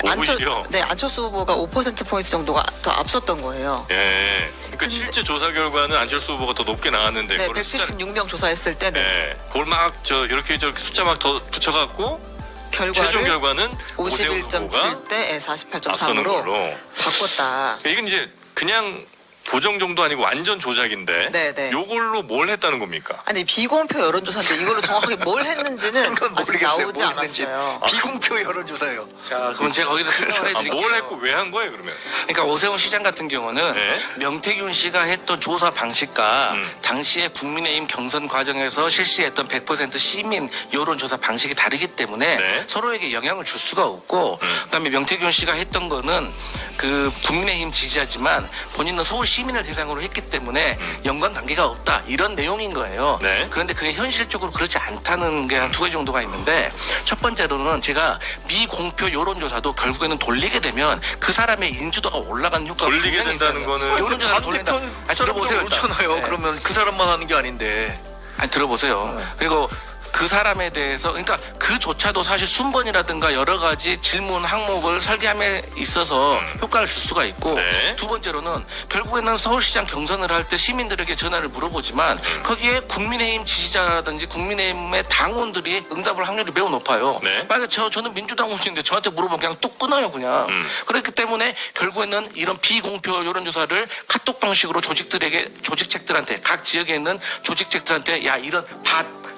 오히려? 네, 안철수 후보가 5%포인트 정도가 더 앞섰던 거예요. 예. 그러니까 실제 조사 결과는 안철수 후보가 더 높게 나왔는데 네, 그걸 숫자를- 176명 조사했을 때는 예. 그걸 막 이렇게 저렇게 숫자 막 더 붙여갖고 최종 결과를 결과는 오세훈 후보가 51.7대 앞서는 48.3으로 걸로. 바꿨다. 이건 이제 그냥 보정 정도 아니고 완전 조작인데 네, 네. 요걸로 뭘 했다는 겁니까? 아니 비공표 여론조사인데 이걸로 정확하게 뭘 했는지는 그건 아직 모르겠어요. 나오지 뭘 했는지. 않았어요. 비공표 여론조사예요. 자, 그럼 제가 거기다 설명을 아, 해드릴게요. 뭘 했고 왜 한 거예요 그러면? 그러니까 오세훈 시장 같은 경우는 네. 명태균 씨가 했던 조사 방식과 음. 당시에 국민의힘 경선 과정에서 실시했던 100% 시민 여론조사 방식이 다르기 때문에 네. 서로에게 영향을 줄 수가 없고 그다음에 명태균 씨가 했던 거는 그 국민의힘 지지자지만 본인은 서울 시민을 대상으로 했기 때문에 연관관계가 없다 이런 내용인 거예요. 네. 그런데 그게 현실적으로 그렇지 않다는 게 한 2가지 정도가 있는데 첫 번째로는 제가 미공표 여론조사도 결국에는 돌리게 되면 그 사람의 인지도가 올라가는 효과가 돌리게 분명히 된다는 있어요. 거는 여론조사를 돌린다. 아니, 들어보세요. 일단. 그렇잖아요. 네. 그러면 그 사람만 하는 게 아닌데. 아니 들어보세요. 그리고 그 사람에 대해서 그러니까 그조차도 사실 순번이라든가 여러 가지 질문 항목을 설계함에 있어서 효과를 줄 수가 있고 네. 두 번째로는 결국에는 서울시장 경선을 할 때 시민들에게 전화를 물어보지만 거기에 국민의힘 지지자라든지 국민의힘의 당원들이 응답할 확률이 매우 높아요. 네. 만약에 저는 민주당원인데 저한테 물어보면 그냥 뚝 끊어요 그냥. 그렇기 때문에 결국에는 이런 비공표 여론조사를 카톡 방식으로 조직책들한테 각 지역에 있는 조직책들한테 야 이런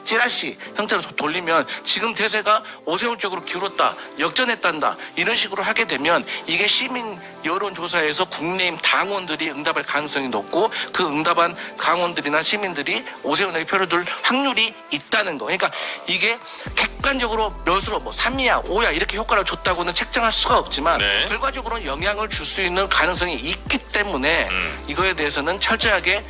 찌라시 형태로 돌리면 지금 대세가 오세훈 쪽으로 기울었다, 역전했단다 이런 식으로 하게 되면 이게 시민 여론조사에서 국내임 당원들이 응답할 가능성이 높고 그 응답한 당원들이나 시민들이 오세훈에게 표를 둘 확률이 있다는 거. 그러니까 이게 객관적으로 몇으로 뭐 3이야 5야 이렇게 효과를 줬다고는 책정할 수가 없지만 네. 결과적으로 영향을 줄 수 있는 가능성이 있기 때문에 이거에 대해서는 철저하게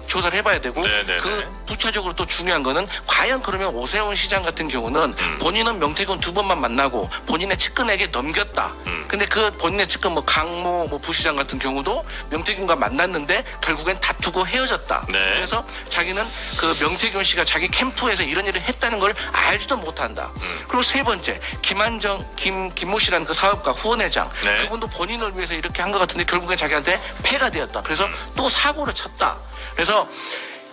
조사를 해봐야 되고 네네네. 그 부차적으로 또 중요한 거는 과연 그러면 오세훈 시장 같은 경우는 본인은 명태균 2번만 만나고 본인의 측근에게 넘겼다. 근데 그 본인의 측근 뭐 강모 뭐 부시장 같은 경우도 명태균과 만났는데 결국엔 다투고 헤어졌다. 네. 그래서 자기는 그 명태균 씨가 자기 캠프에서 이런 일을 했다는 걸 알지도 못한다. 그리고 세 번째 김모 씨라는 그 사업가 후원회장 네. 그분도 본인을 위해서 이렇게 한 것 같은데 결국엔 자기한테 패가 되었다. 그래서 또 사고를 쳤다. 그래서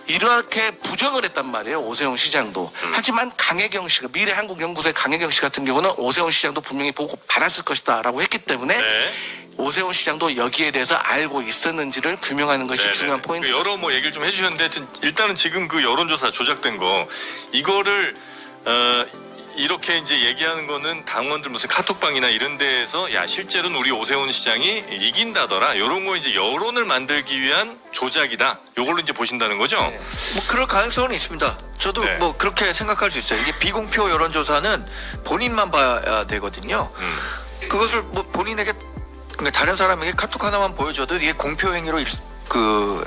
이렇게 부정을 했단 말이에요. 오세훈 시장도. 하지만 강혜경 씨가 미래한국연구소의 강혜경 씨 같은 경우는 오세훈 시장도 분명히 보고 받았을 것이다 라고 했기 때문에 네. 오세훈 시장도 여기에 대해서 알고 있었는지를 규명하는 것이 네네. 중요한 포인트. 여러 뭐 얘기를 좀 해주셨는데 하여튼 일단은 지금 그 여론조사 조작된 거 이거를 이렇게 이제 얘기하는 거는 당원들 무슨 카톡방이나 이런 데에서 야 실제로는 우리 오세훈 시장이 이긴다더라 이런 거 이제 여론을 만들기 위한 조작이다. 요걸로 이제 보신다는 거죠? 뭐 그럴 가능성은 있습니다. 저도 네. 뭐 그렇게 생각할 수 있어요. 이게 비공표 여론조사는 본인만 봐야 되거든요. 그것을 뭐 본인에게 그러니까 다른 사람에게 카톡 하나만 보여줘도 이게 공표 행위로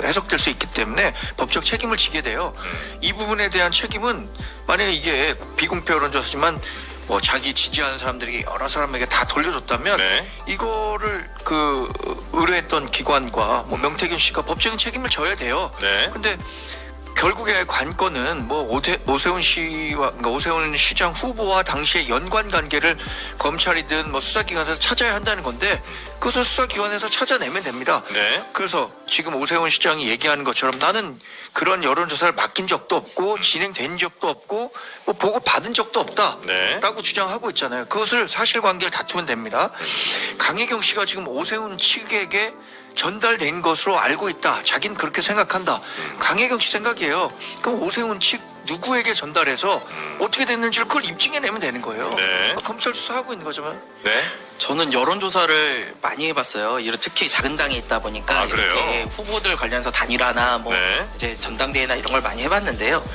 해석될 수 있기 때문에 법적 책임을 지게 돼요. 이 부분에 대한 책임은 만약에 이게 비공표 여론조사지만 뭐 자기 지지하는 사람들이 여러 사람에게 다 돌려줬다면 네. 이거를 의뢰했던 기관과 뭐 명태균 씨가 법적인 책임을 져야 돼요. 네. 근데 결국에 관건은 뭐 오세훈 씨와 그러니까 오세훈 시장 후보와 당시의 연관 관계를 검찰이든 뭐 수사기관에서 찾아야 한다는 건데 그것을 수사기관에서 찾아내면 됩니다. 네. 그래서 지금 오세훈 시장이 얘기하는 것처럼 나는 그런 여론조사를 맡긴 적도 없고 진행된 적도 없고 뭐 보고 받은 적도 없다라고 네. 주장하고 있잖아요. 그것을 사실관계를 다투면 됩니다. 강혜경 씨가 지금 오세훈 측에게 전달된 것으로 알고 있다. 자기는 그렇게 생각한다. 강혜경 씨 생각이에요. 그럼 오세훈 측 누구에게 전달해서 어떻게 됐는지를 그걸 입증해내면 되는 거예요. 네. 검찰 수사하고 있는 거죠. 네. 저는 여론조사를 많이 해봤어요. 특히 작은 당에 있다 보니까 아, 그래요? 이렇게 후보들 관련해서 단일화나 뭐 네. 이제 전당대회나 이런 걸 많이 해봤는데요.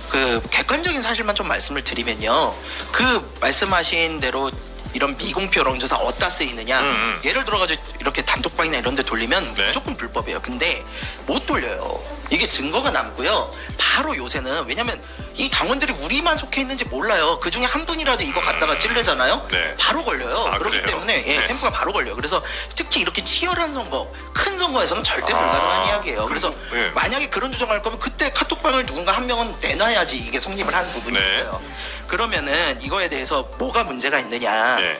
그 객관적인 사실만 좀 말씀을 드리면요. 그 말씀하신 대로 이런 미공표 여론조사 어디다 쓰이느냐. 예를 들어가지고 이렇게 단톡방이나 이런 데 돌리면 네. 무조건 불법이에요. 근데 못 돌려요. 이게 증거가 남고요. 바로 요새는 왜냐면 이 당원들이 우리만 속해 있는지 몰라요. 그중에 한 분이라도 이거 갖다가 찌르잖아요. 네. 바로 걸려요. 아, 그렇기 그래요? 때문에 예, 네. 캠프가 바로 걸려요. 그래서 특히 이렇게 치열한 선거, 큰 선거에서는 절대 불가능한 이야기예요. 그래서 예. 만약에 그런 주장할 거면 그때 카톡방을 누군가 한 명은 내놔야지 이게 성립을 하는 부분이 네. 있어요. 그러면은 이거에 대해서 뭐가 문제가 있느냐. 네.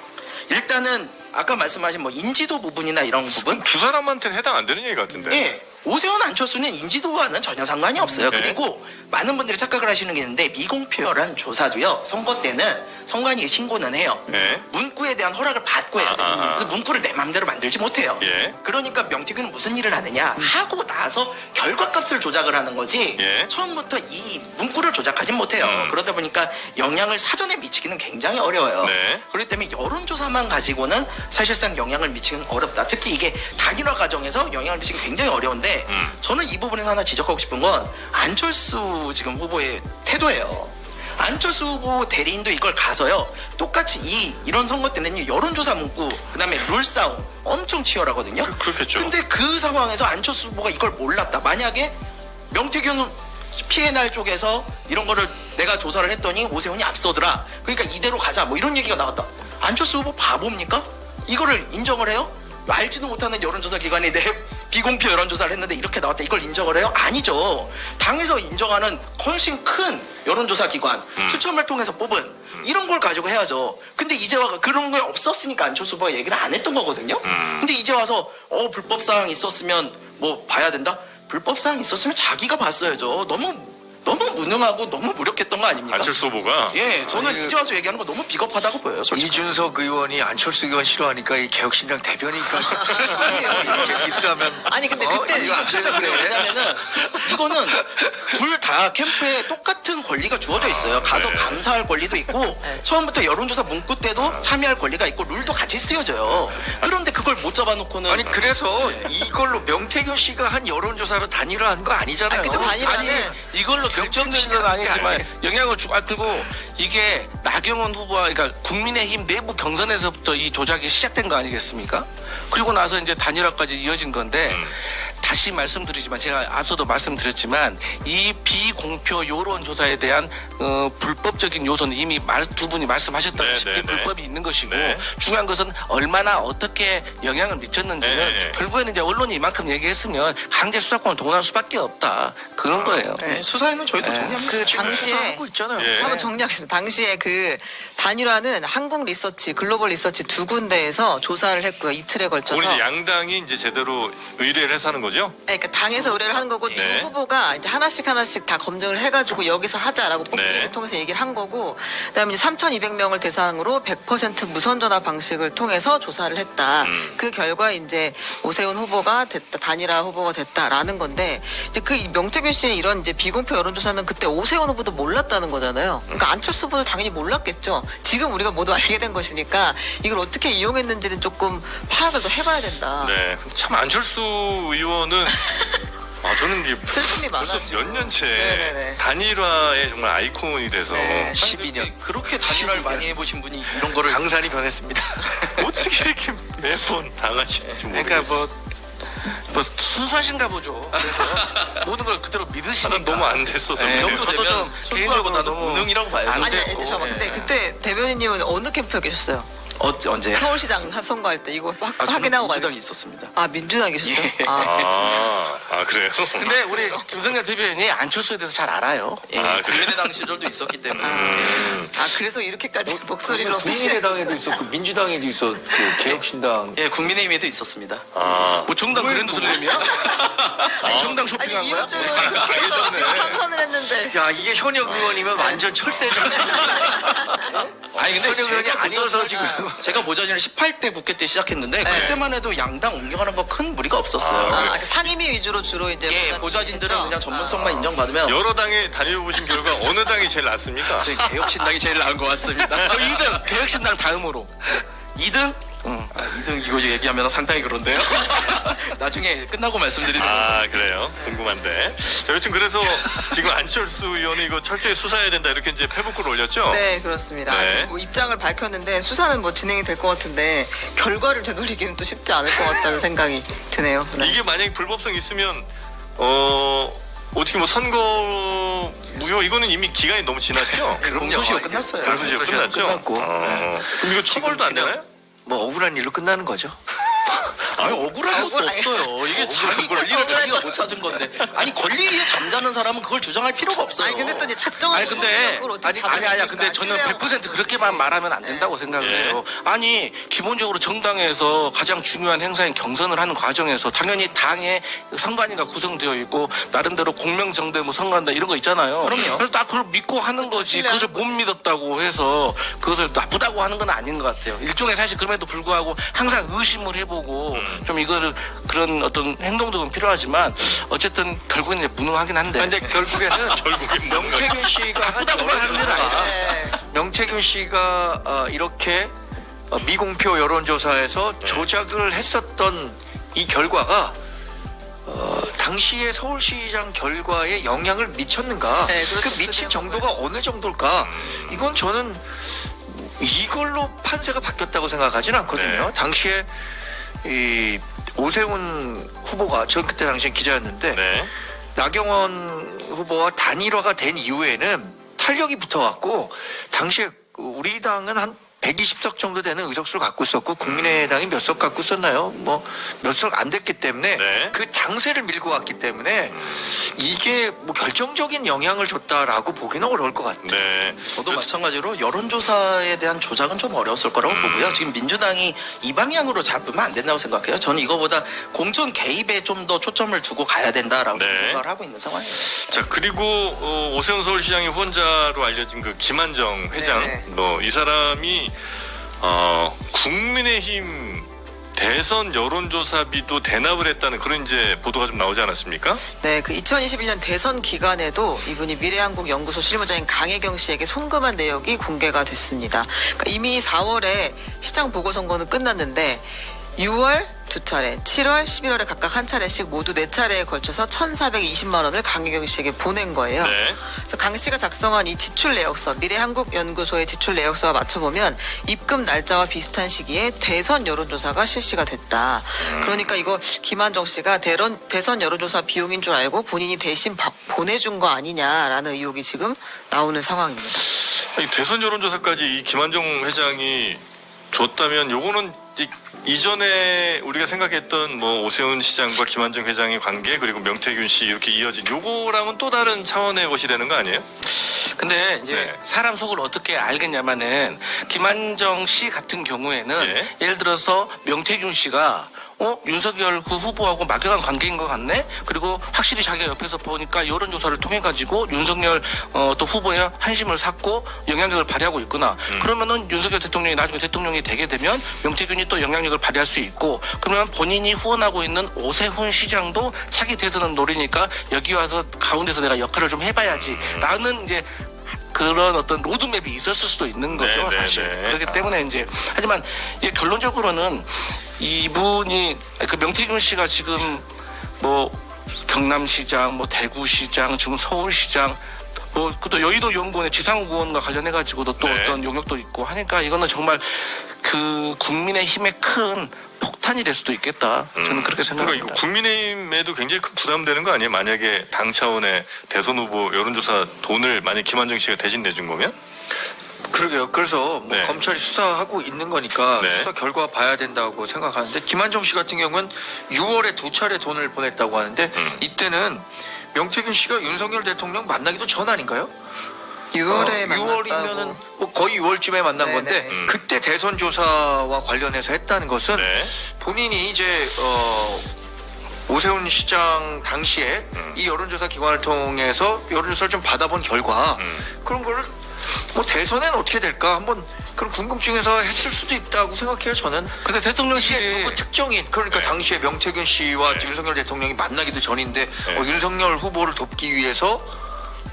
일단은 아까 말씀하신 뭐 인지도 부분이나 이런 부분 두 사람한테는 해당 안 되는 얘기 같은데. 예. 오세훈 안철수는 인지도와는 전혀 상관이 없어요. 네. 그리고 많은 분들이 착각을 하시는 게 있는데 미공표열한 조사도요. 선거 때는 선관위에 신고는 해요. 네. 문구에 대한 허락을 받고 해야 돼요. 그래서 문구를 내 마음대로 만들지 못해요. 예. 그러니까 명태균은 무슨 일을 하느냐 하고 나서 결과값을 조작을 하는 거지 예. 처음부터 이 문구를 조작하진 못해요. 그러다 보니까 영향을 사전에 미치기는 굉장히 어려워요. 네. 그렇기 때문에 여론조사만 가지고는 사실상 영향을 미치기는 어렵다. 특히 이게 단일화 과정에서 영향을 미치기 굉장히 어려운데 저는 이 부분에서 하나 지적하고 싶은 건 안철수 지금 후보의 태도예요. 안철수 후보 대리인도 이걸 가서요. 똑같이 이런 선거 때는 여론조사 문구 그다음에 룰싸움 엄청 치열하거든요. 그렇겠죠. 근데 그 상황에서 안철수 후보가 이걸 몰랐다. 만약에 명태균 피해 날 쪽에서 이런 거를 내가 조사를 했더니 오세훈이 앞서더라. 그러니까 이대로 가자. 뭐 이런 얘기가 나왔다. 안철수 후보 바보입니까? 이거를 인정을 해요? 알지도 못하는 여론조사 기관이 내 비공표 여론조사를 했는데 이렇게 나왔다. 이걸 인정을 해요? 아니죠. 당에서 인정하는 훨씬 큰 여론조사 기관 추첨을 통해서 뽑은 이런 걸 가지고 해야죠. 근데 이제 와서 그런 게 없었으니까 안철수 후보가 얘기를 안 했던 거거든요. 근데 이제 와서 불법 사항이 있었으면 뭐 봐야 된다? 불법 사항이 있었으면 자기가 봤어야죠. 너무 너무 무능하고 너무 무력했던 거 아닙니까? 안철수 후보가 예, 저는 아니, 이제 와서 얘기하는 거 너무 비겁하다고 보여요. 솔직히. 이준석 의원이 안철수 의원 싫어하니까 이 개혁신당 대변인까지 이렇게 디스하면 아니, 근데 그때 이거 안 진짜 되는데. 그래요. 왜냐면은 이거는 둘 다 캠프에 똑같은 권리가 주어져 있어요. 가서 네. 감사할 권리도 있고 처음부터 여론조사 문구 때도 참여할 권리가 있고 룰도 같이 쓰여져요. 그런데 그걸 못 잡아놓고는 아니 그래서 이걸로 명태균 씨가 한 여론조사로 단일화한 거 아니잖아요. 아니, 그쵸, 단일화는 아니 이걸로 결정되는 건 아니지만 영향을 주고 그리고 이게 나경원 후보와 그러니까 국민의힘 내부 경선에서부터 이 조작이 시작된 거 아니겠습니까? 그리고 나서 이제 단일화까지 이어진 건데 다시 말씀드리지만 제가 앞서도 말씀드렸지만 이 비공표 여론조사에 대한 불법적인 요소는 이미 두 분이 말씀하셨다시피 네, 네, 네. 불법이 있는 것이고 네. 중요한 것은 얼마나 어떻게 영향을 미쳤는지는 네, 네. 결국에는 이제 언론이 이만큼 얘기했으면 강제 수사권을 동원할 수밖에 없다 그런 거예요. 네, 수사에는 저희도 동의합니다. 그 당시에 하고 있잖아요. 예. 한번 정리하겠습니다. 당시에 그 단일화는 한국 리서치, 글로벌 리서치 두 군데에서 조사를 했고요. 이틀에 걸쳐서. 오늘 이제 양당이 이제 제대로 의뢰를 해서 하는 거죠? 네, 그러니까 당에서 의뢰를 하는 거고 네. 두 후보가 이제 하나씩 다 검증을 해가지고 여기서 하자라고 뽑기를 네. 통해서 얘기를 한 거고, 그다음에 이제 3,200명을 대상으로 100% 무선 전화 방식을 통해서 조사를 했다. 그 결과 이제 오세훈 후보가 됐다, 단일화 후보가 됐다라는 건데, 이제 그 명태균 씨의 이런 이제 비공표 여론조사는 그때 오세훈 후보도 몰랐다는 거잖아요. 그러니까 안철수 후보도 당연히 몰랐겠죠. 지금 우리가 모두 알게 된 것이니까 이걸 어떻게 이용했는지는 조금 파악을 더 해봐야 된다. 네. 참 안철수 의원은 저는 이제 슬픔이 벌써 많았죠. 몇 년째 네네네. 단일화의 정말 아이콘이 돼서 네. 12년. 그렇게 단일화를 많이 해보신 분이 이런 거를 강산이 변했습니다. 어떻게 이렇게 매번 당하시는지 모르겠어요. 그러니까 뭐 순수하신가 보죠. 그래서 모든 걸 그대로 믿으시니까. 저는 너무 안 됐어서. 이 네. 정도 저도 되면 좀 순수하고 개인적으로 나도 너무 무능이라고 봐요. 안 아니, 됐고. 아니, 잠깐만. 근데 예. 그때 대변인님은 어느 캠프에 계셨어요? 언제? 서울시장 선거할 때 이거 저는 확인하고 가요. 민주당에 있었습니다. 아, 민주당에 계셨어요? 예. 그래요? 근데 우리 김성렬 대변인이 안철수에 대해서 잘 알아요. 예, 그래요? 국민의당 시절도 있었기 때문에 그래서 이렇게까지 목소리로 국민의당에도 있었고 민주당에도 있었고 개혁신당. 예, 국민의힘에도 있었습니다. 뭐 정당 브랜드 슬램이야? 아니, 정당 쇼핑한 아니, 거야? 이호준 그래서 지금 3선을 했는데. 야 이게 현역 의원이면 완전 철새 정치. 아니 근데 현역 의원이 제가 아니어서 보좌진을- 지금. 제가 보좌진을 18대 국회 때 시작했는데 네. 그때만 해도 양당 옮겨가는 거 큰 무리가 없었어요. 그 상임위 위주로 주로 이제 예, 보좌진들은 그냥 전문성만 인정받으면 여러 당에 다녀보신 결과 어느 당이 제일 낫습니까? 저희 개혁신당이 제일 나은 것 같습니다. 2등 개혁신당 다음으로. 2등? 2등 이거 얘기하면 상당히 그런데요. 나중에 끝나고 말씀드리도록. 그래요? 궁금한데. 자, 여튼 그래서 지금 안철수 의원이 이거 철저히 수사해야 된다 이렇게 이제 페북글을 올렸죠? 네, 그렇습니다. 네. 아니, 뭐 입장을 밝혔는데 수사는 뭐 진행이 될 것 같은데 결과를 되돌리기는 또 쉽지 않을 것 같다는 생각이 드네요. 네. 이게 만약에 불법성 있으면 어떻게 뭐 선거 무효 이거는 이미 기간이 너무 지났죠? 공소시효 끝났어요. 공소시효 끝났죠? 끝났고. 네. 그럼 이거 처벌도 안 그냥 되나요? 뭐 억울한 일로 끝나는 거죠. 아니 억울한 것도 억울- 없어요. 이게 자기 권리를 자기가 못 찾은 건데. 아니 권리에 잠자는 사람은 그걸 주장할 필요가 없어요. 아니 근데 또 이제 작정한 아니 근데 그걸 어떻게 아니야 근데 저는 100% 그렇게만 말하면 안 된다고 생각을 예. 해요. 아니 기본적으로 정당에서 가장 중요한 행사인 경선을 하는 과정에서 당연히 당의 선관위가 구성되어 있고 나름대로 공명정대 뭐 선관다 이런 거 있잖아요. 그럼요. 그래서 딱 그걸 믿고 하는 거지. 그것을 못 믿었다고 해서 그것을 나쁘다고 하는 건 아닌 것 같아요. 일종의 사실 그럼에도 불구하고 항상 의심을 해보고 좀 이거를 그런 어떤 행동도 필요하지만 어쨌든 결국에는 이제 무능하긴 한데. 근데 결국에는 결국엔 뭔가 명태균 씨가 한 나쁘다고만 하는 일 아니야. 네. 명태균 씨가 이렇게 미공표 여론조사에서 조작을 했었던 이 결과가 당시의 서울시장 결과에 영향을 미쳤는가? 네, 그렇죠. 그 미친 정도가 어느 정도일까? 이건 저는 이걸로 판세가 바뀌었다고 생각하지는 않거든요. 네. 당시에 이 오세훈 후보가 전 그때 당시엔 기자였는데 네. 나경원 후보와 단일화가 된 이후에는 탄력이 붙어갖고 당시에 우리 당은 한 120석 정도 되는 의석수를 갖고 있었고 국민의당이 몇 석 갖고 있었나요? 뭐 몇 석 안 됐기 때문에 네. 그 당세를 밀고 왔기 때문에 이게 뭐 결정적인 영향을 줬다라고 보기는 어려울 것 같아요. 네. 저도 마찬가지로 여론조사에 대한 조작은 좀 어려웠을 거라고 보고요. 지금 민주당이 이 방향으로 잡으면 안 된다고 생각해요. 저는 이거보다 공천 개입에 좀 더 초점을 두고 가야 된다라고 네. 생각을 하고 있는 상황이에요. 자, 그리고 오세훈 서울시장의 후원자로 알려진 그 김한정 회장, 네. 뭐 이 사람이 국민의힘 대선 여론조사비도 대납을 했다는 그런 이제 보도가 좀 나오지 않았습니까? 네, 그 2021년 대선 기간에도 이분이 미래한국연구소 실무자인 강혜경 씨에게 송금한 내역이 공개가 됐습니다. 그러니까 이미 4월에 시장 보궐선거는 끝났는데 6월 2차례, 7월, 11월에 각각 한 차례씩 모두 4차례에 걸쳐서 1,420만 원을 강혜경 씨에게 보낸 거예요. 네. 그래서 강 씨가 작성한 이 지출 내역서, 미래한국연구소의 지출 내역서와 맞춰보면 입금 날짜와 비슷한 시기에 대선 여론조사가 실시가 됐다. 그러니까 이거 김한정 씨가 대선 여론조사 비용인 줄 알고 본인이 대신 보내준 거 아니냐라는 의혹이 지금 나오는 상황입니다. 아니, 대선 여론조사까지 이 김한정 회장이 줬다면 요거는 이전에 우리가 생각했던 뭐 오세훈 시장과 김한정 회장의 관계 그리고 명태균 씨 이렇게 이어진 요거랑은 또 다른 차원의 것이 되는 거 아니에요? 근데 이제 네. 사람 속을 어떻게 알겠냐면은 김한정 씨 같은 경우에는 네. 예를 들어서 명태균 씨가 윤석열 그 후보하고 막연한 관계인 것 같네. 그리고 확실히 자기가 옆에서 보니까 여론조사를 통해 가지고 윤석열 또 후보의 한심을 샀고 영향력을 발휘하고 있구나. 그러면은 윤석열 대통령이 나중에 대통령이 되게 되면 명태균이 또 영향력을 발휘할 수 있고 그러면 본인이 후원하고 있는 오세훈 시장도 차기 대선을 노리니까 여기 와서 가운데서 내가 역할을 좀 해봐야지라는 이제 그런 어떤 로드맵이 있었을 수도 있는 거죠, 네, 사실. 네, 네. 그렇기 때문에 이제 하지만 이게 결론적으로는 이분이 그 명태균 씨가 지금 뭐 경남시장, 뭐 대구시장, 지금 서울시장, 뭐 또 여의도 연구원의 지상욱 의원과 관련해 가지고도 또 네. 어떤 용역도 있고 하니까 이거는 정말 그 국민의힘의 큰 폭탄이 될 수도 있겠다. 저는 그렇게 그러니까 생각합니다. 이거 국민의힘에도 굉장히 큰 부담되는 거 아니에요? 만약에 당 차원의 대선 후보 여론조사 돈을 만약 김한정 씨가 대신 내준 거면? 그러게요. 그래서 뭐 네. 검찰이 수사하고 있는 거니까 네. 수사 결과 봐야 된다고 생각하는데 김한정 씨 같은 경우는 6월에 2차례 돈을 보냈다고 하는데 이때는 명태균 씨가 윤석열 대통령 만나기도 전 아닌가요? 6월에 6월이면은 뭐 거의 6월쯤에 만난 네네. 건데 그때 대선 조사와 관련해서 했다는 것은 네. 본인이 이제 오세훈 시장 당시에 이 여론조사 기관을 통해서 여론조사를 좀 받아본 결과 그런 거를 뭐 대선에는 어떻게 될까 한번 그런 궁금증에서 했을 수도 있다고 생각해요 저는. 근데 대통령 이게 씨 누구 특정인 그러니까 네. 당시에 명태균 씨와 네. 윤석열 대통령이 만나기도 전인데 네. 윤석열 후보를 돕기 위해서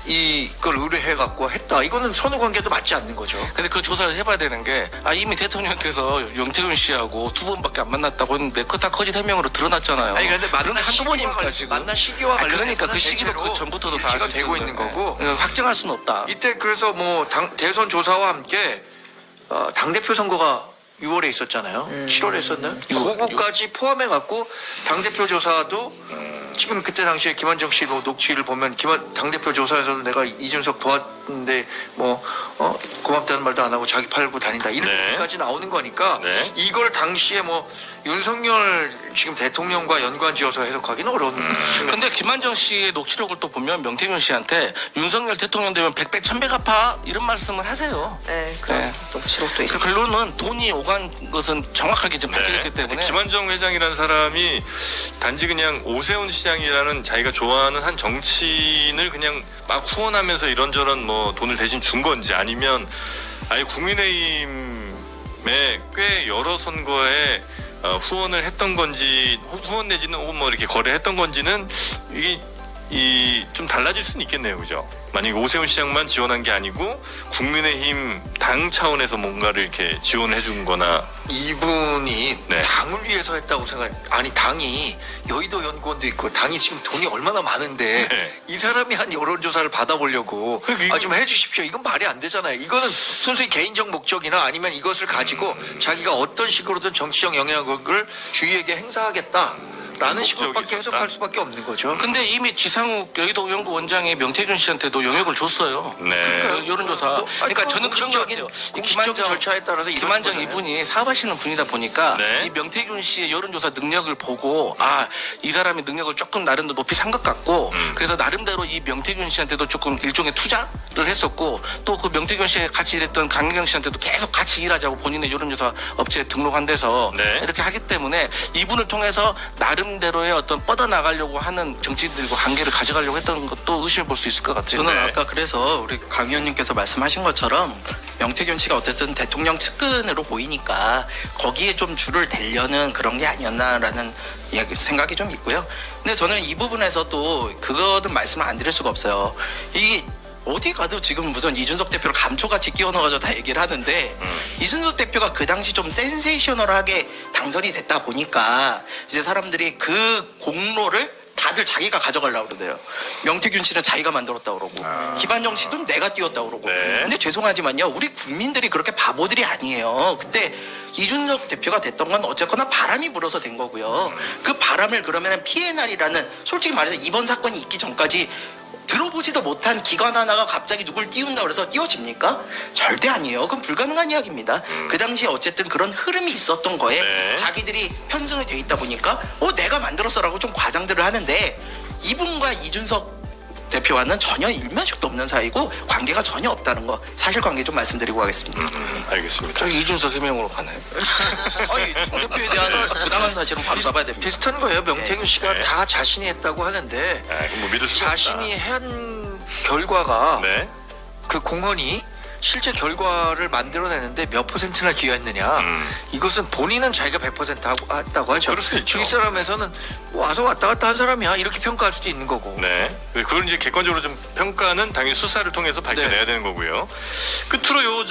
이걸 의뢰해갖고 했다. 이거는 선후 관계도 맞지 않는 거죠. 근데 그 조사를 해봐야 되는 게, 이미 대통령께서 명태균 씨하고 2번밖에 안 만났다고 했는데, 그거 다 거짓 해명으로 드러났잖아요. 아니 그런데 그런데 한두 번입니까, 지금? 만난 시기와 관련해서 그러니까 그 시기도 그 전부터도 다 유치가 알수 되고 있는데. 있는 거고 확정할 수는 없다. 이때 그래서 뭐 대선 조사와 함께 당대표 선거가 6월에 있었잖아요. 7월에 있었나요? 그거까지 포함해갖고 당대표 조사도 지금 그때 당시에 김한정 씨 녹취를 보면 당대표 조사에서도 내가 이준석 도왔는데 뭐 고맙다는 말도 안 하고 자기 팔고 다닌다 이런 네. 얘기까지 나오는 거니까 네. 이걸 당시에 뭐 윤석열 지금 대통령과 연관지어서 해석하기는 어려운 측면. 근데 김한정 씨의 녹취록을 또 보면 명태균 씨한테 윤석열 대통령 되면 백백 천백 갚아 이런 말씀을 하세요. 네, 그런 네. 녹취록도 그 있어요. 결론은 돈이 오간 것은 정확하게 지금 밝혀졌기 근데 때문에 김한정 회장이라는 사람이 단지 그냥 오세훈 시장이라는 자기가 좋아하는 한 정치인을 그냥 막 후원하면서 이런저런 뭐 돈을 대신 준 건지 아니면 아예 국민의힘에 꽤 여러 선거에 후원을 했던 건지 후원 내지는 혹은 뭐 이렇게 거래했던 건지는 이게 좀 달라질 수는 있겠네요, 그죠? 만약에 오세훈 시장만 지원한 게 아니고 국민의힘 당 차원에서 뭔가를 이렇게 지원을 해준 거나 이분이 네. 당을 위해서 했다고 아니 당이 여의도 연구원도 있고 당이 지금 돈이 얼마나 많은데 네. 이 사람이 한 여론조사를 받아보려고 이거- 좀 해주십시오. 이건 말이 안 되잖아요. 이거는 순수히 개인적 목적이나 아니면 이것을 가지고 자기가 어떤 식으로든 정치적 영향력을 주위에게 행사하겠다. 라는 식으로밖에 목적이 해석할 있었다. 수밖에 없는 거죠. 근데 이미 지상욱 여의도 연구원장이 명태균 씨한테도 영역을 줬어요. 네. 여론조사. 그러니까 저는 그런 것 같아요. 이 공식적인 절차에 따라서 이루어진 김한정 거잖아요. 이분이 사업하시는 분이다 보니까 네. 이 명태균 씨의 여론조사 능력을 보고 이 사람의 능력을 조금 나름대로 높이 산 것 같고 그래서 나름대로 이 명태균 씨한테도 조금 일종의 투자를 했었고 또 그 명태균 씨에 같이 일했던 강경 씨한테도 계속 같이 일하자고 본인의 여론조사 업체에 등록한 데서 네. 이렇게 하기 때문에 이분을 통해서 나름대로의 어떤 뻗어나가려고 하는 정치인들과 관계를 가져가려고 했던 것도 의심해 볼 수 있을 것 같아요. 저는 네. 아까 그래서 우리 강 의원님께서 말씀하신 것처럼 명태균 씨가 어쨌든 대통령 측근으로 보이니까 거기에 좀 줄을 대려는 그런 게 아니었나라는 생각이 좀 있고요. 근데 저는 이 부분에서 또 그거는 말씀을 안 드릴 수가 없어요. 이게 어디 가도 지금 무슨 이준석 대표를 감초같이 끼워 넣어가지고 다 얘기를 하는데 이준석 대표가 그 당시 좀 센세이셔널하게 당선이 됐다 보니까 이제 사람들이 그 공로를 다들 자기가 가져가려고 그러대요. 명태균 씨는 자기가 만들었다고 그러고 김한정 씨도 내가 띄웠다고 그러고 네. 근데 죄송하지만요 우리 국민들이 그렇게 바보들이 아니에요. 그때 이준석 대표가 됐던 건 어쨌거나 바람이 불어서 된 거고요. 그 바람을 그러면 PNR이라는 솔직히 말해서 이번 사건이 있기 전까지 들어보지도 못한 기관 하나가 갑자기 누굴 띄운다 그래서 띄워집니까? 절대 아니에요. 그건 불가능한 이야기입니다. 그 당시에 어쨌든 그런 흐름이 있었던 거에 네. 자기들이 편승이 돼 있다 보니까 내가 만들었어라고 좀 과장들을 하는데 이분과 이준석 대표와는 전혀 일면식도 없는 사이고 관계가 전혀 없다는 거 사실관계 좀 말씀드리고 가겠습니다. 알겠습니다. 저기 이준석 해명으로 가나요? 아니 정 대표에 대한 부당한 사실은 바로 잡아야 됩니다. 비슷한 거예요. 명태균 씨가 네. 다 자신이 했다고 하는데 뭐 믿을 수가 자신이 한 결과가 없다. 네. 그 공헌이 실제 결과를 만들어내는데 몇 퍼센트나 기여했느냐. 이것은 본인은 자기가 100% 하고 했다고 하죠. 그럴 수 있죠. 주위 사람에서는 와서 왔다 갔다 한 사람이야 이렇게 평가할 수도 있는 거고. 네. 그걸 이제 객관적으로 좀 평가는 당연히 수사를 통해서 밝혀내야 되는 거고요. 끝으로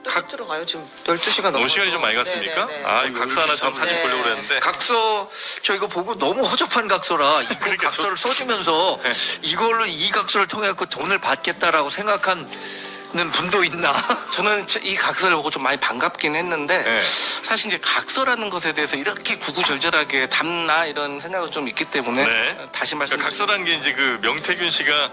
각 들어가요. 지금 12시가 넘어서. 너무 시간이 좀 많이 갔습니까? 네네네. 이 각서 하나 좀 사진 네. 보려고 그랬는데. 각서 저 이거 보고 너무 허접한 각서라 이거 그러니까 각서를 써주면서 이걸로 이 각서를 통해 서 돈을 받겠다라고 생각하는 분도 있나? 저는 이 각서를 보고 좀 많이 반갑긴 했는데 네. 사실 이제 각서라는 것에 대해서 이렇게 구구절절하게 담나 이런 생각이 좀 있기 때문에 네. 다시 그러니까 말씀드리면 각서라는 게 이제 그 명태균 씨가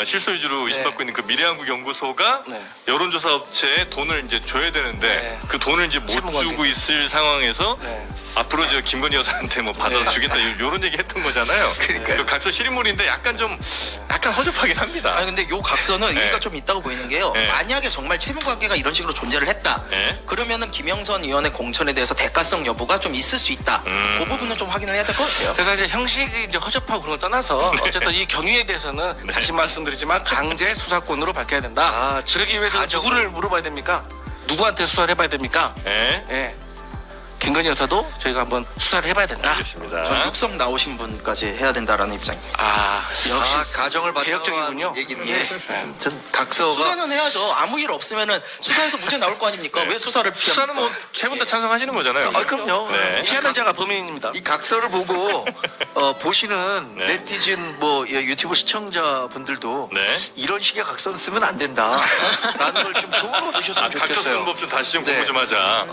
실소 위주로 의심받고 있는 그 미래한국연구소가 네. 여론조사 업체에 돈을 이제 줘야 되는데 네. 그 돈을 이제 못 실무관계. 주고 있을 상황에서 네. 앞으로 저 김건희 여사한테 뭐 받아서 주겠다 이런 얘기 했던 거잖아요. 그러니까요. 그 각서 실인물인데 약간 허접하긴 합니다. 아니 근데 요 각서는 네. 의미가 좀 있다고 보이는 게요. 네. 만약에 정말 채무 관계가 이런 식으로 존재를 했다. 네. 그러면은 김영선 의원의 공천에 대해서 대가성 여부가 좀 있을 수 있다. 그 부분은 좀 확인을 해야 될 것 같아요. 그래서 사실 형식이 이제 허접하고 그런 걸 떠나서 어쨌든 이 경위에 대해서는 네. 다시 말씀드리지만 강제 수사권으로 밝혀야 된다. 그러기 위해서 가정으로. 누구를 물어봐야 됩니까? 누구한테 수사를 해봐야 됩니까? 네. 예. 김건희 여사도 저희가 한번 수사를 해봐야 된다. 알겠습니다. 전 육성 나오신 분까지 해야 된다라는 입장입니다. 역시 가정을 개혁적이군요. 얘기인데 아무튼 각서가 수사는 해야죠. 아무 일 없으면은 수사에서 무죄 나올 거 아닙니까? 왜 수사를 피합니까? 수사는 뭐 세 분 다 찬성하시는 거잖아요. 그럼요. 네. 피하는 자가 범인입니다. 이 각서를 보고 보시는 네. 네티즌 뭐 유튜브 시청자분들도 네. 이런 식의 각서는 쓰면 안 된다라는 걸 좀 교훈을 얻으셨으면 각서 쓰는 좋겠어요. 법 좀 다시 좀 네. 공부 좀 하자.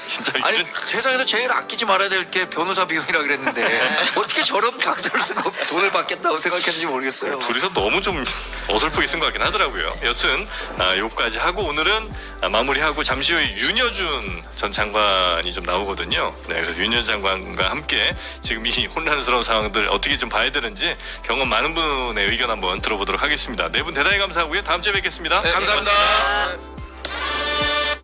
진짜 아니 이준 세상에서 제일 아끼지 말아야 될 게 변호사 비용이라 그랬는데 어떻게 저런 각서를 쓰고 돈을 받겠다고 생각했는지 모르겠어요. 둘이서 너무 좀 어설프게 쓴 것 같긴 하더라고요. 여튼 요까지 하고 오늘은 마무리하고 잠시 후에 윤여준 전 장관이 좀 나오거든요. 네, 그래서 윤여준 장관과 함께 지금 이 혼란스러운 상황들 어떻게 좀 봐야 되는지 경험 많은 분의 의견 한번 들어보도록 하겠습니다. 네 분 대단히 감사하고요. 다음 주에 뵙겠습니다. 네, 감사합니다. 고맙습니다.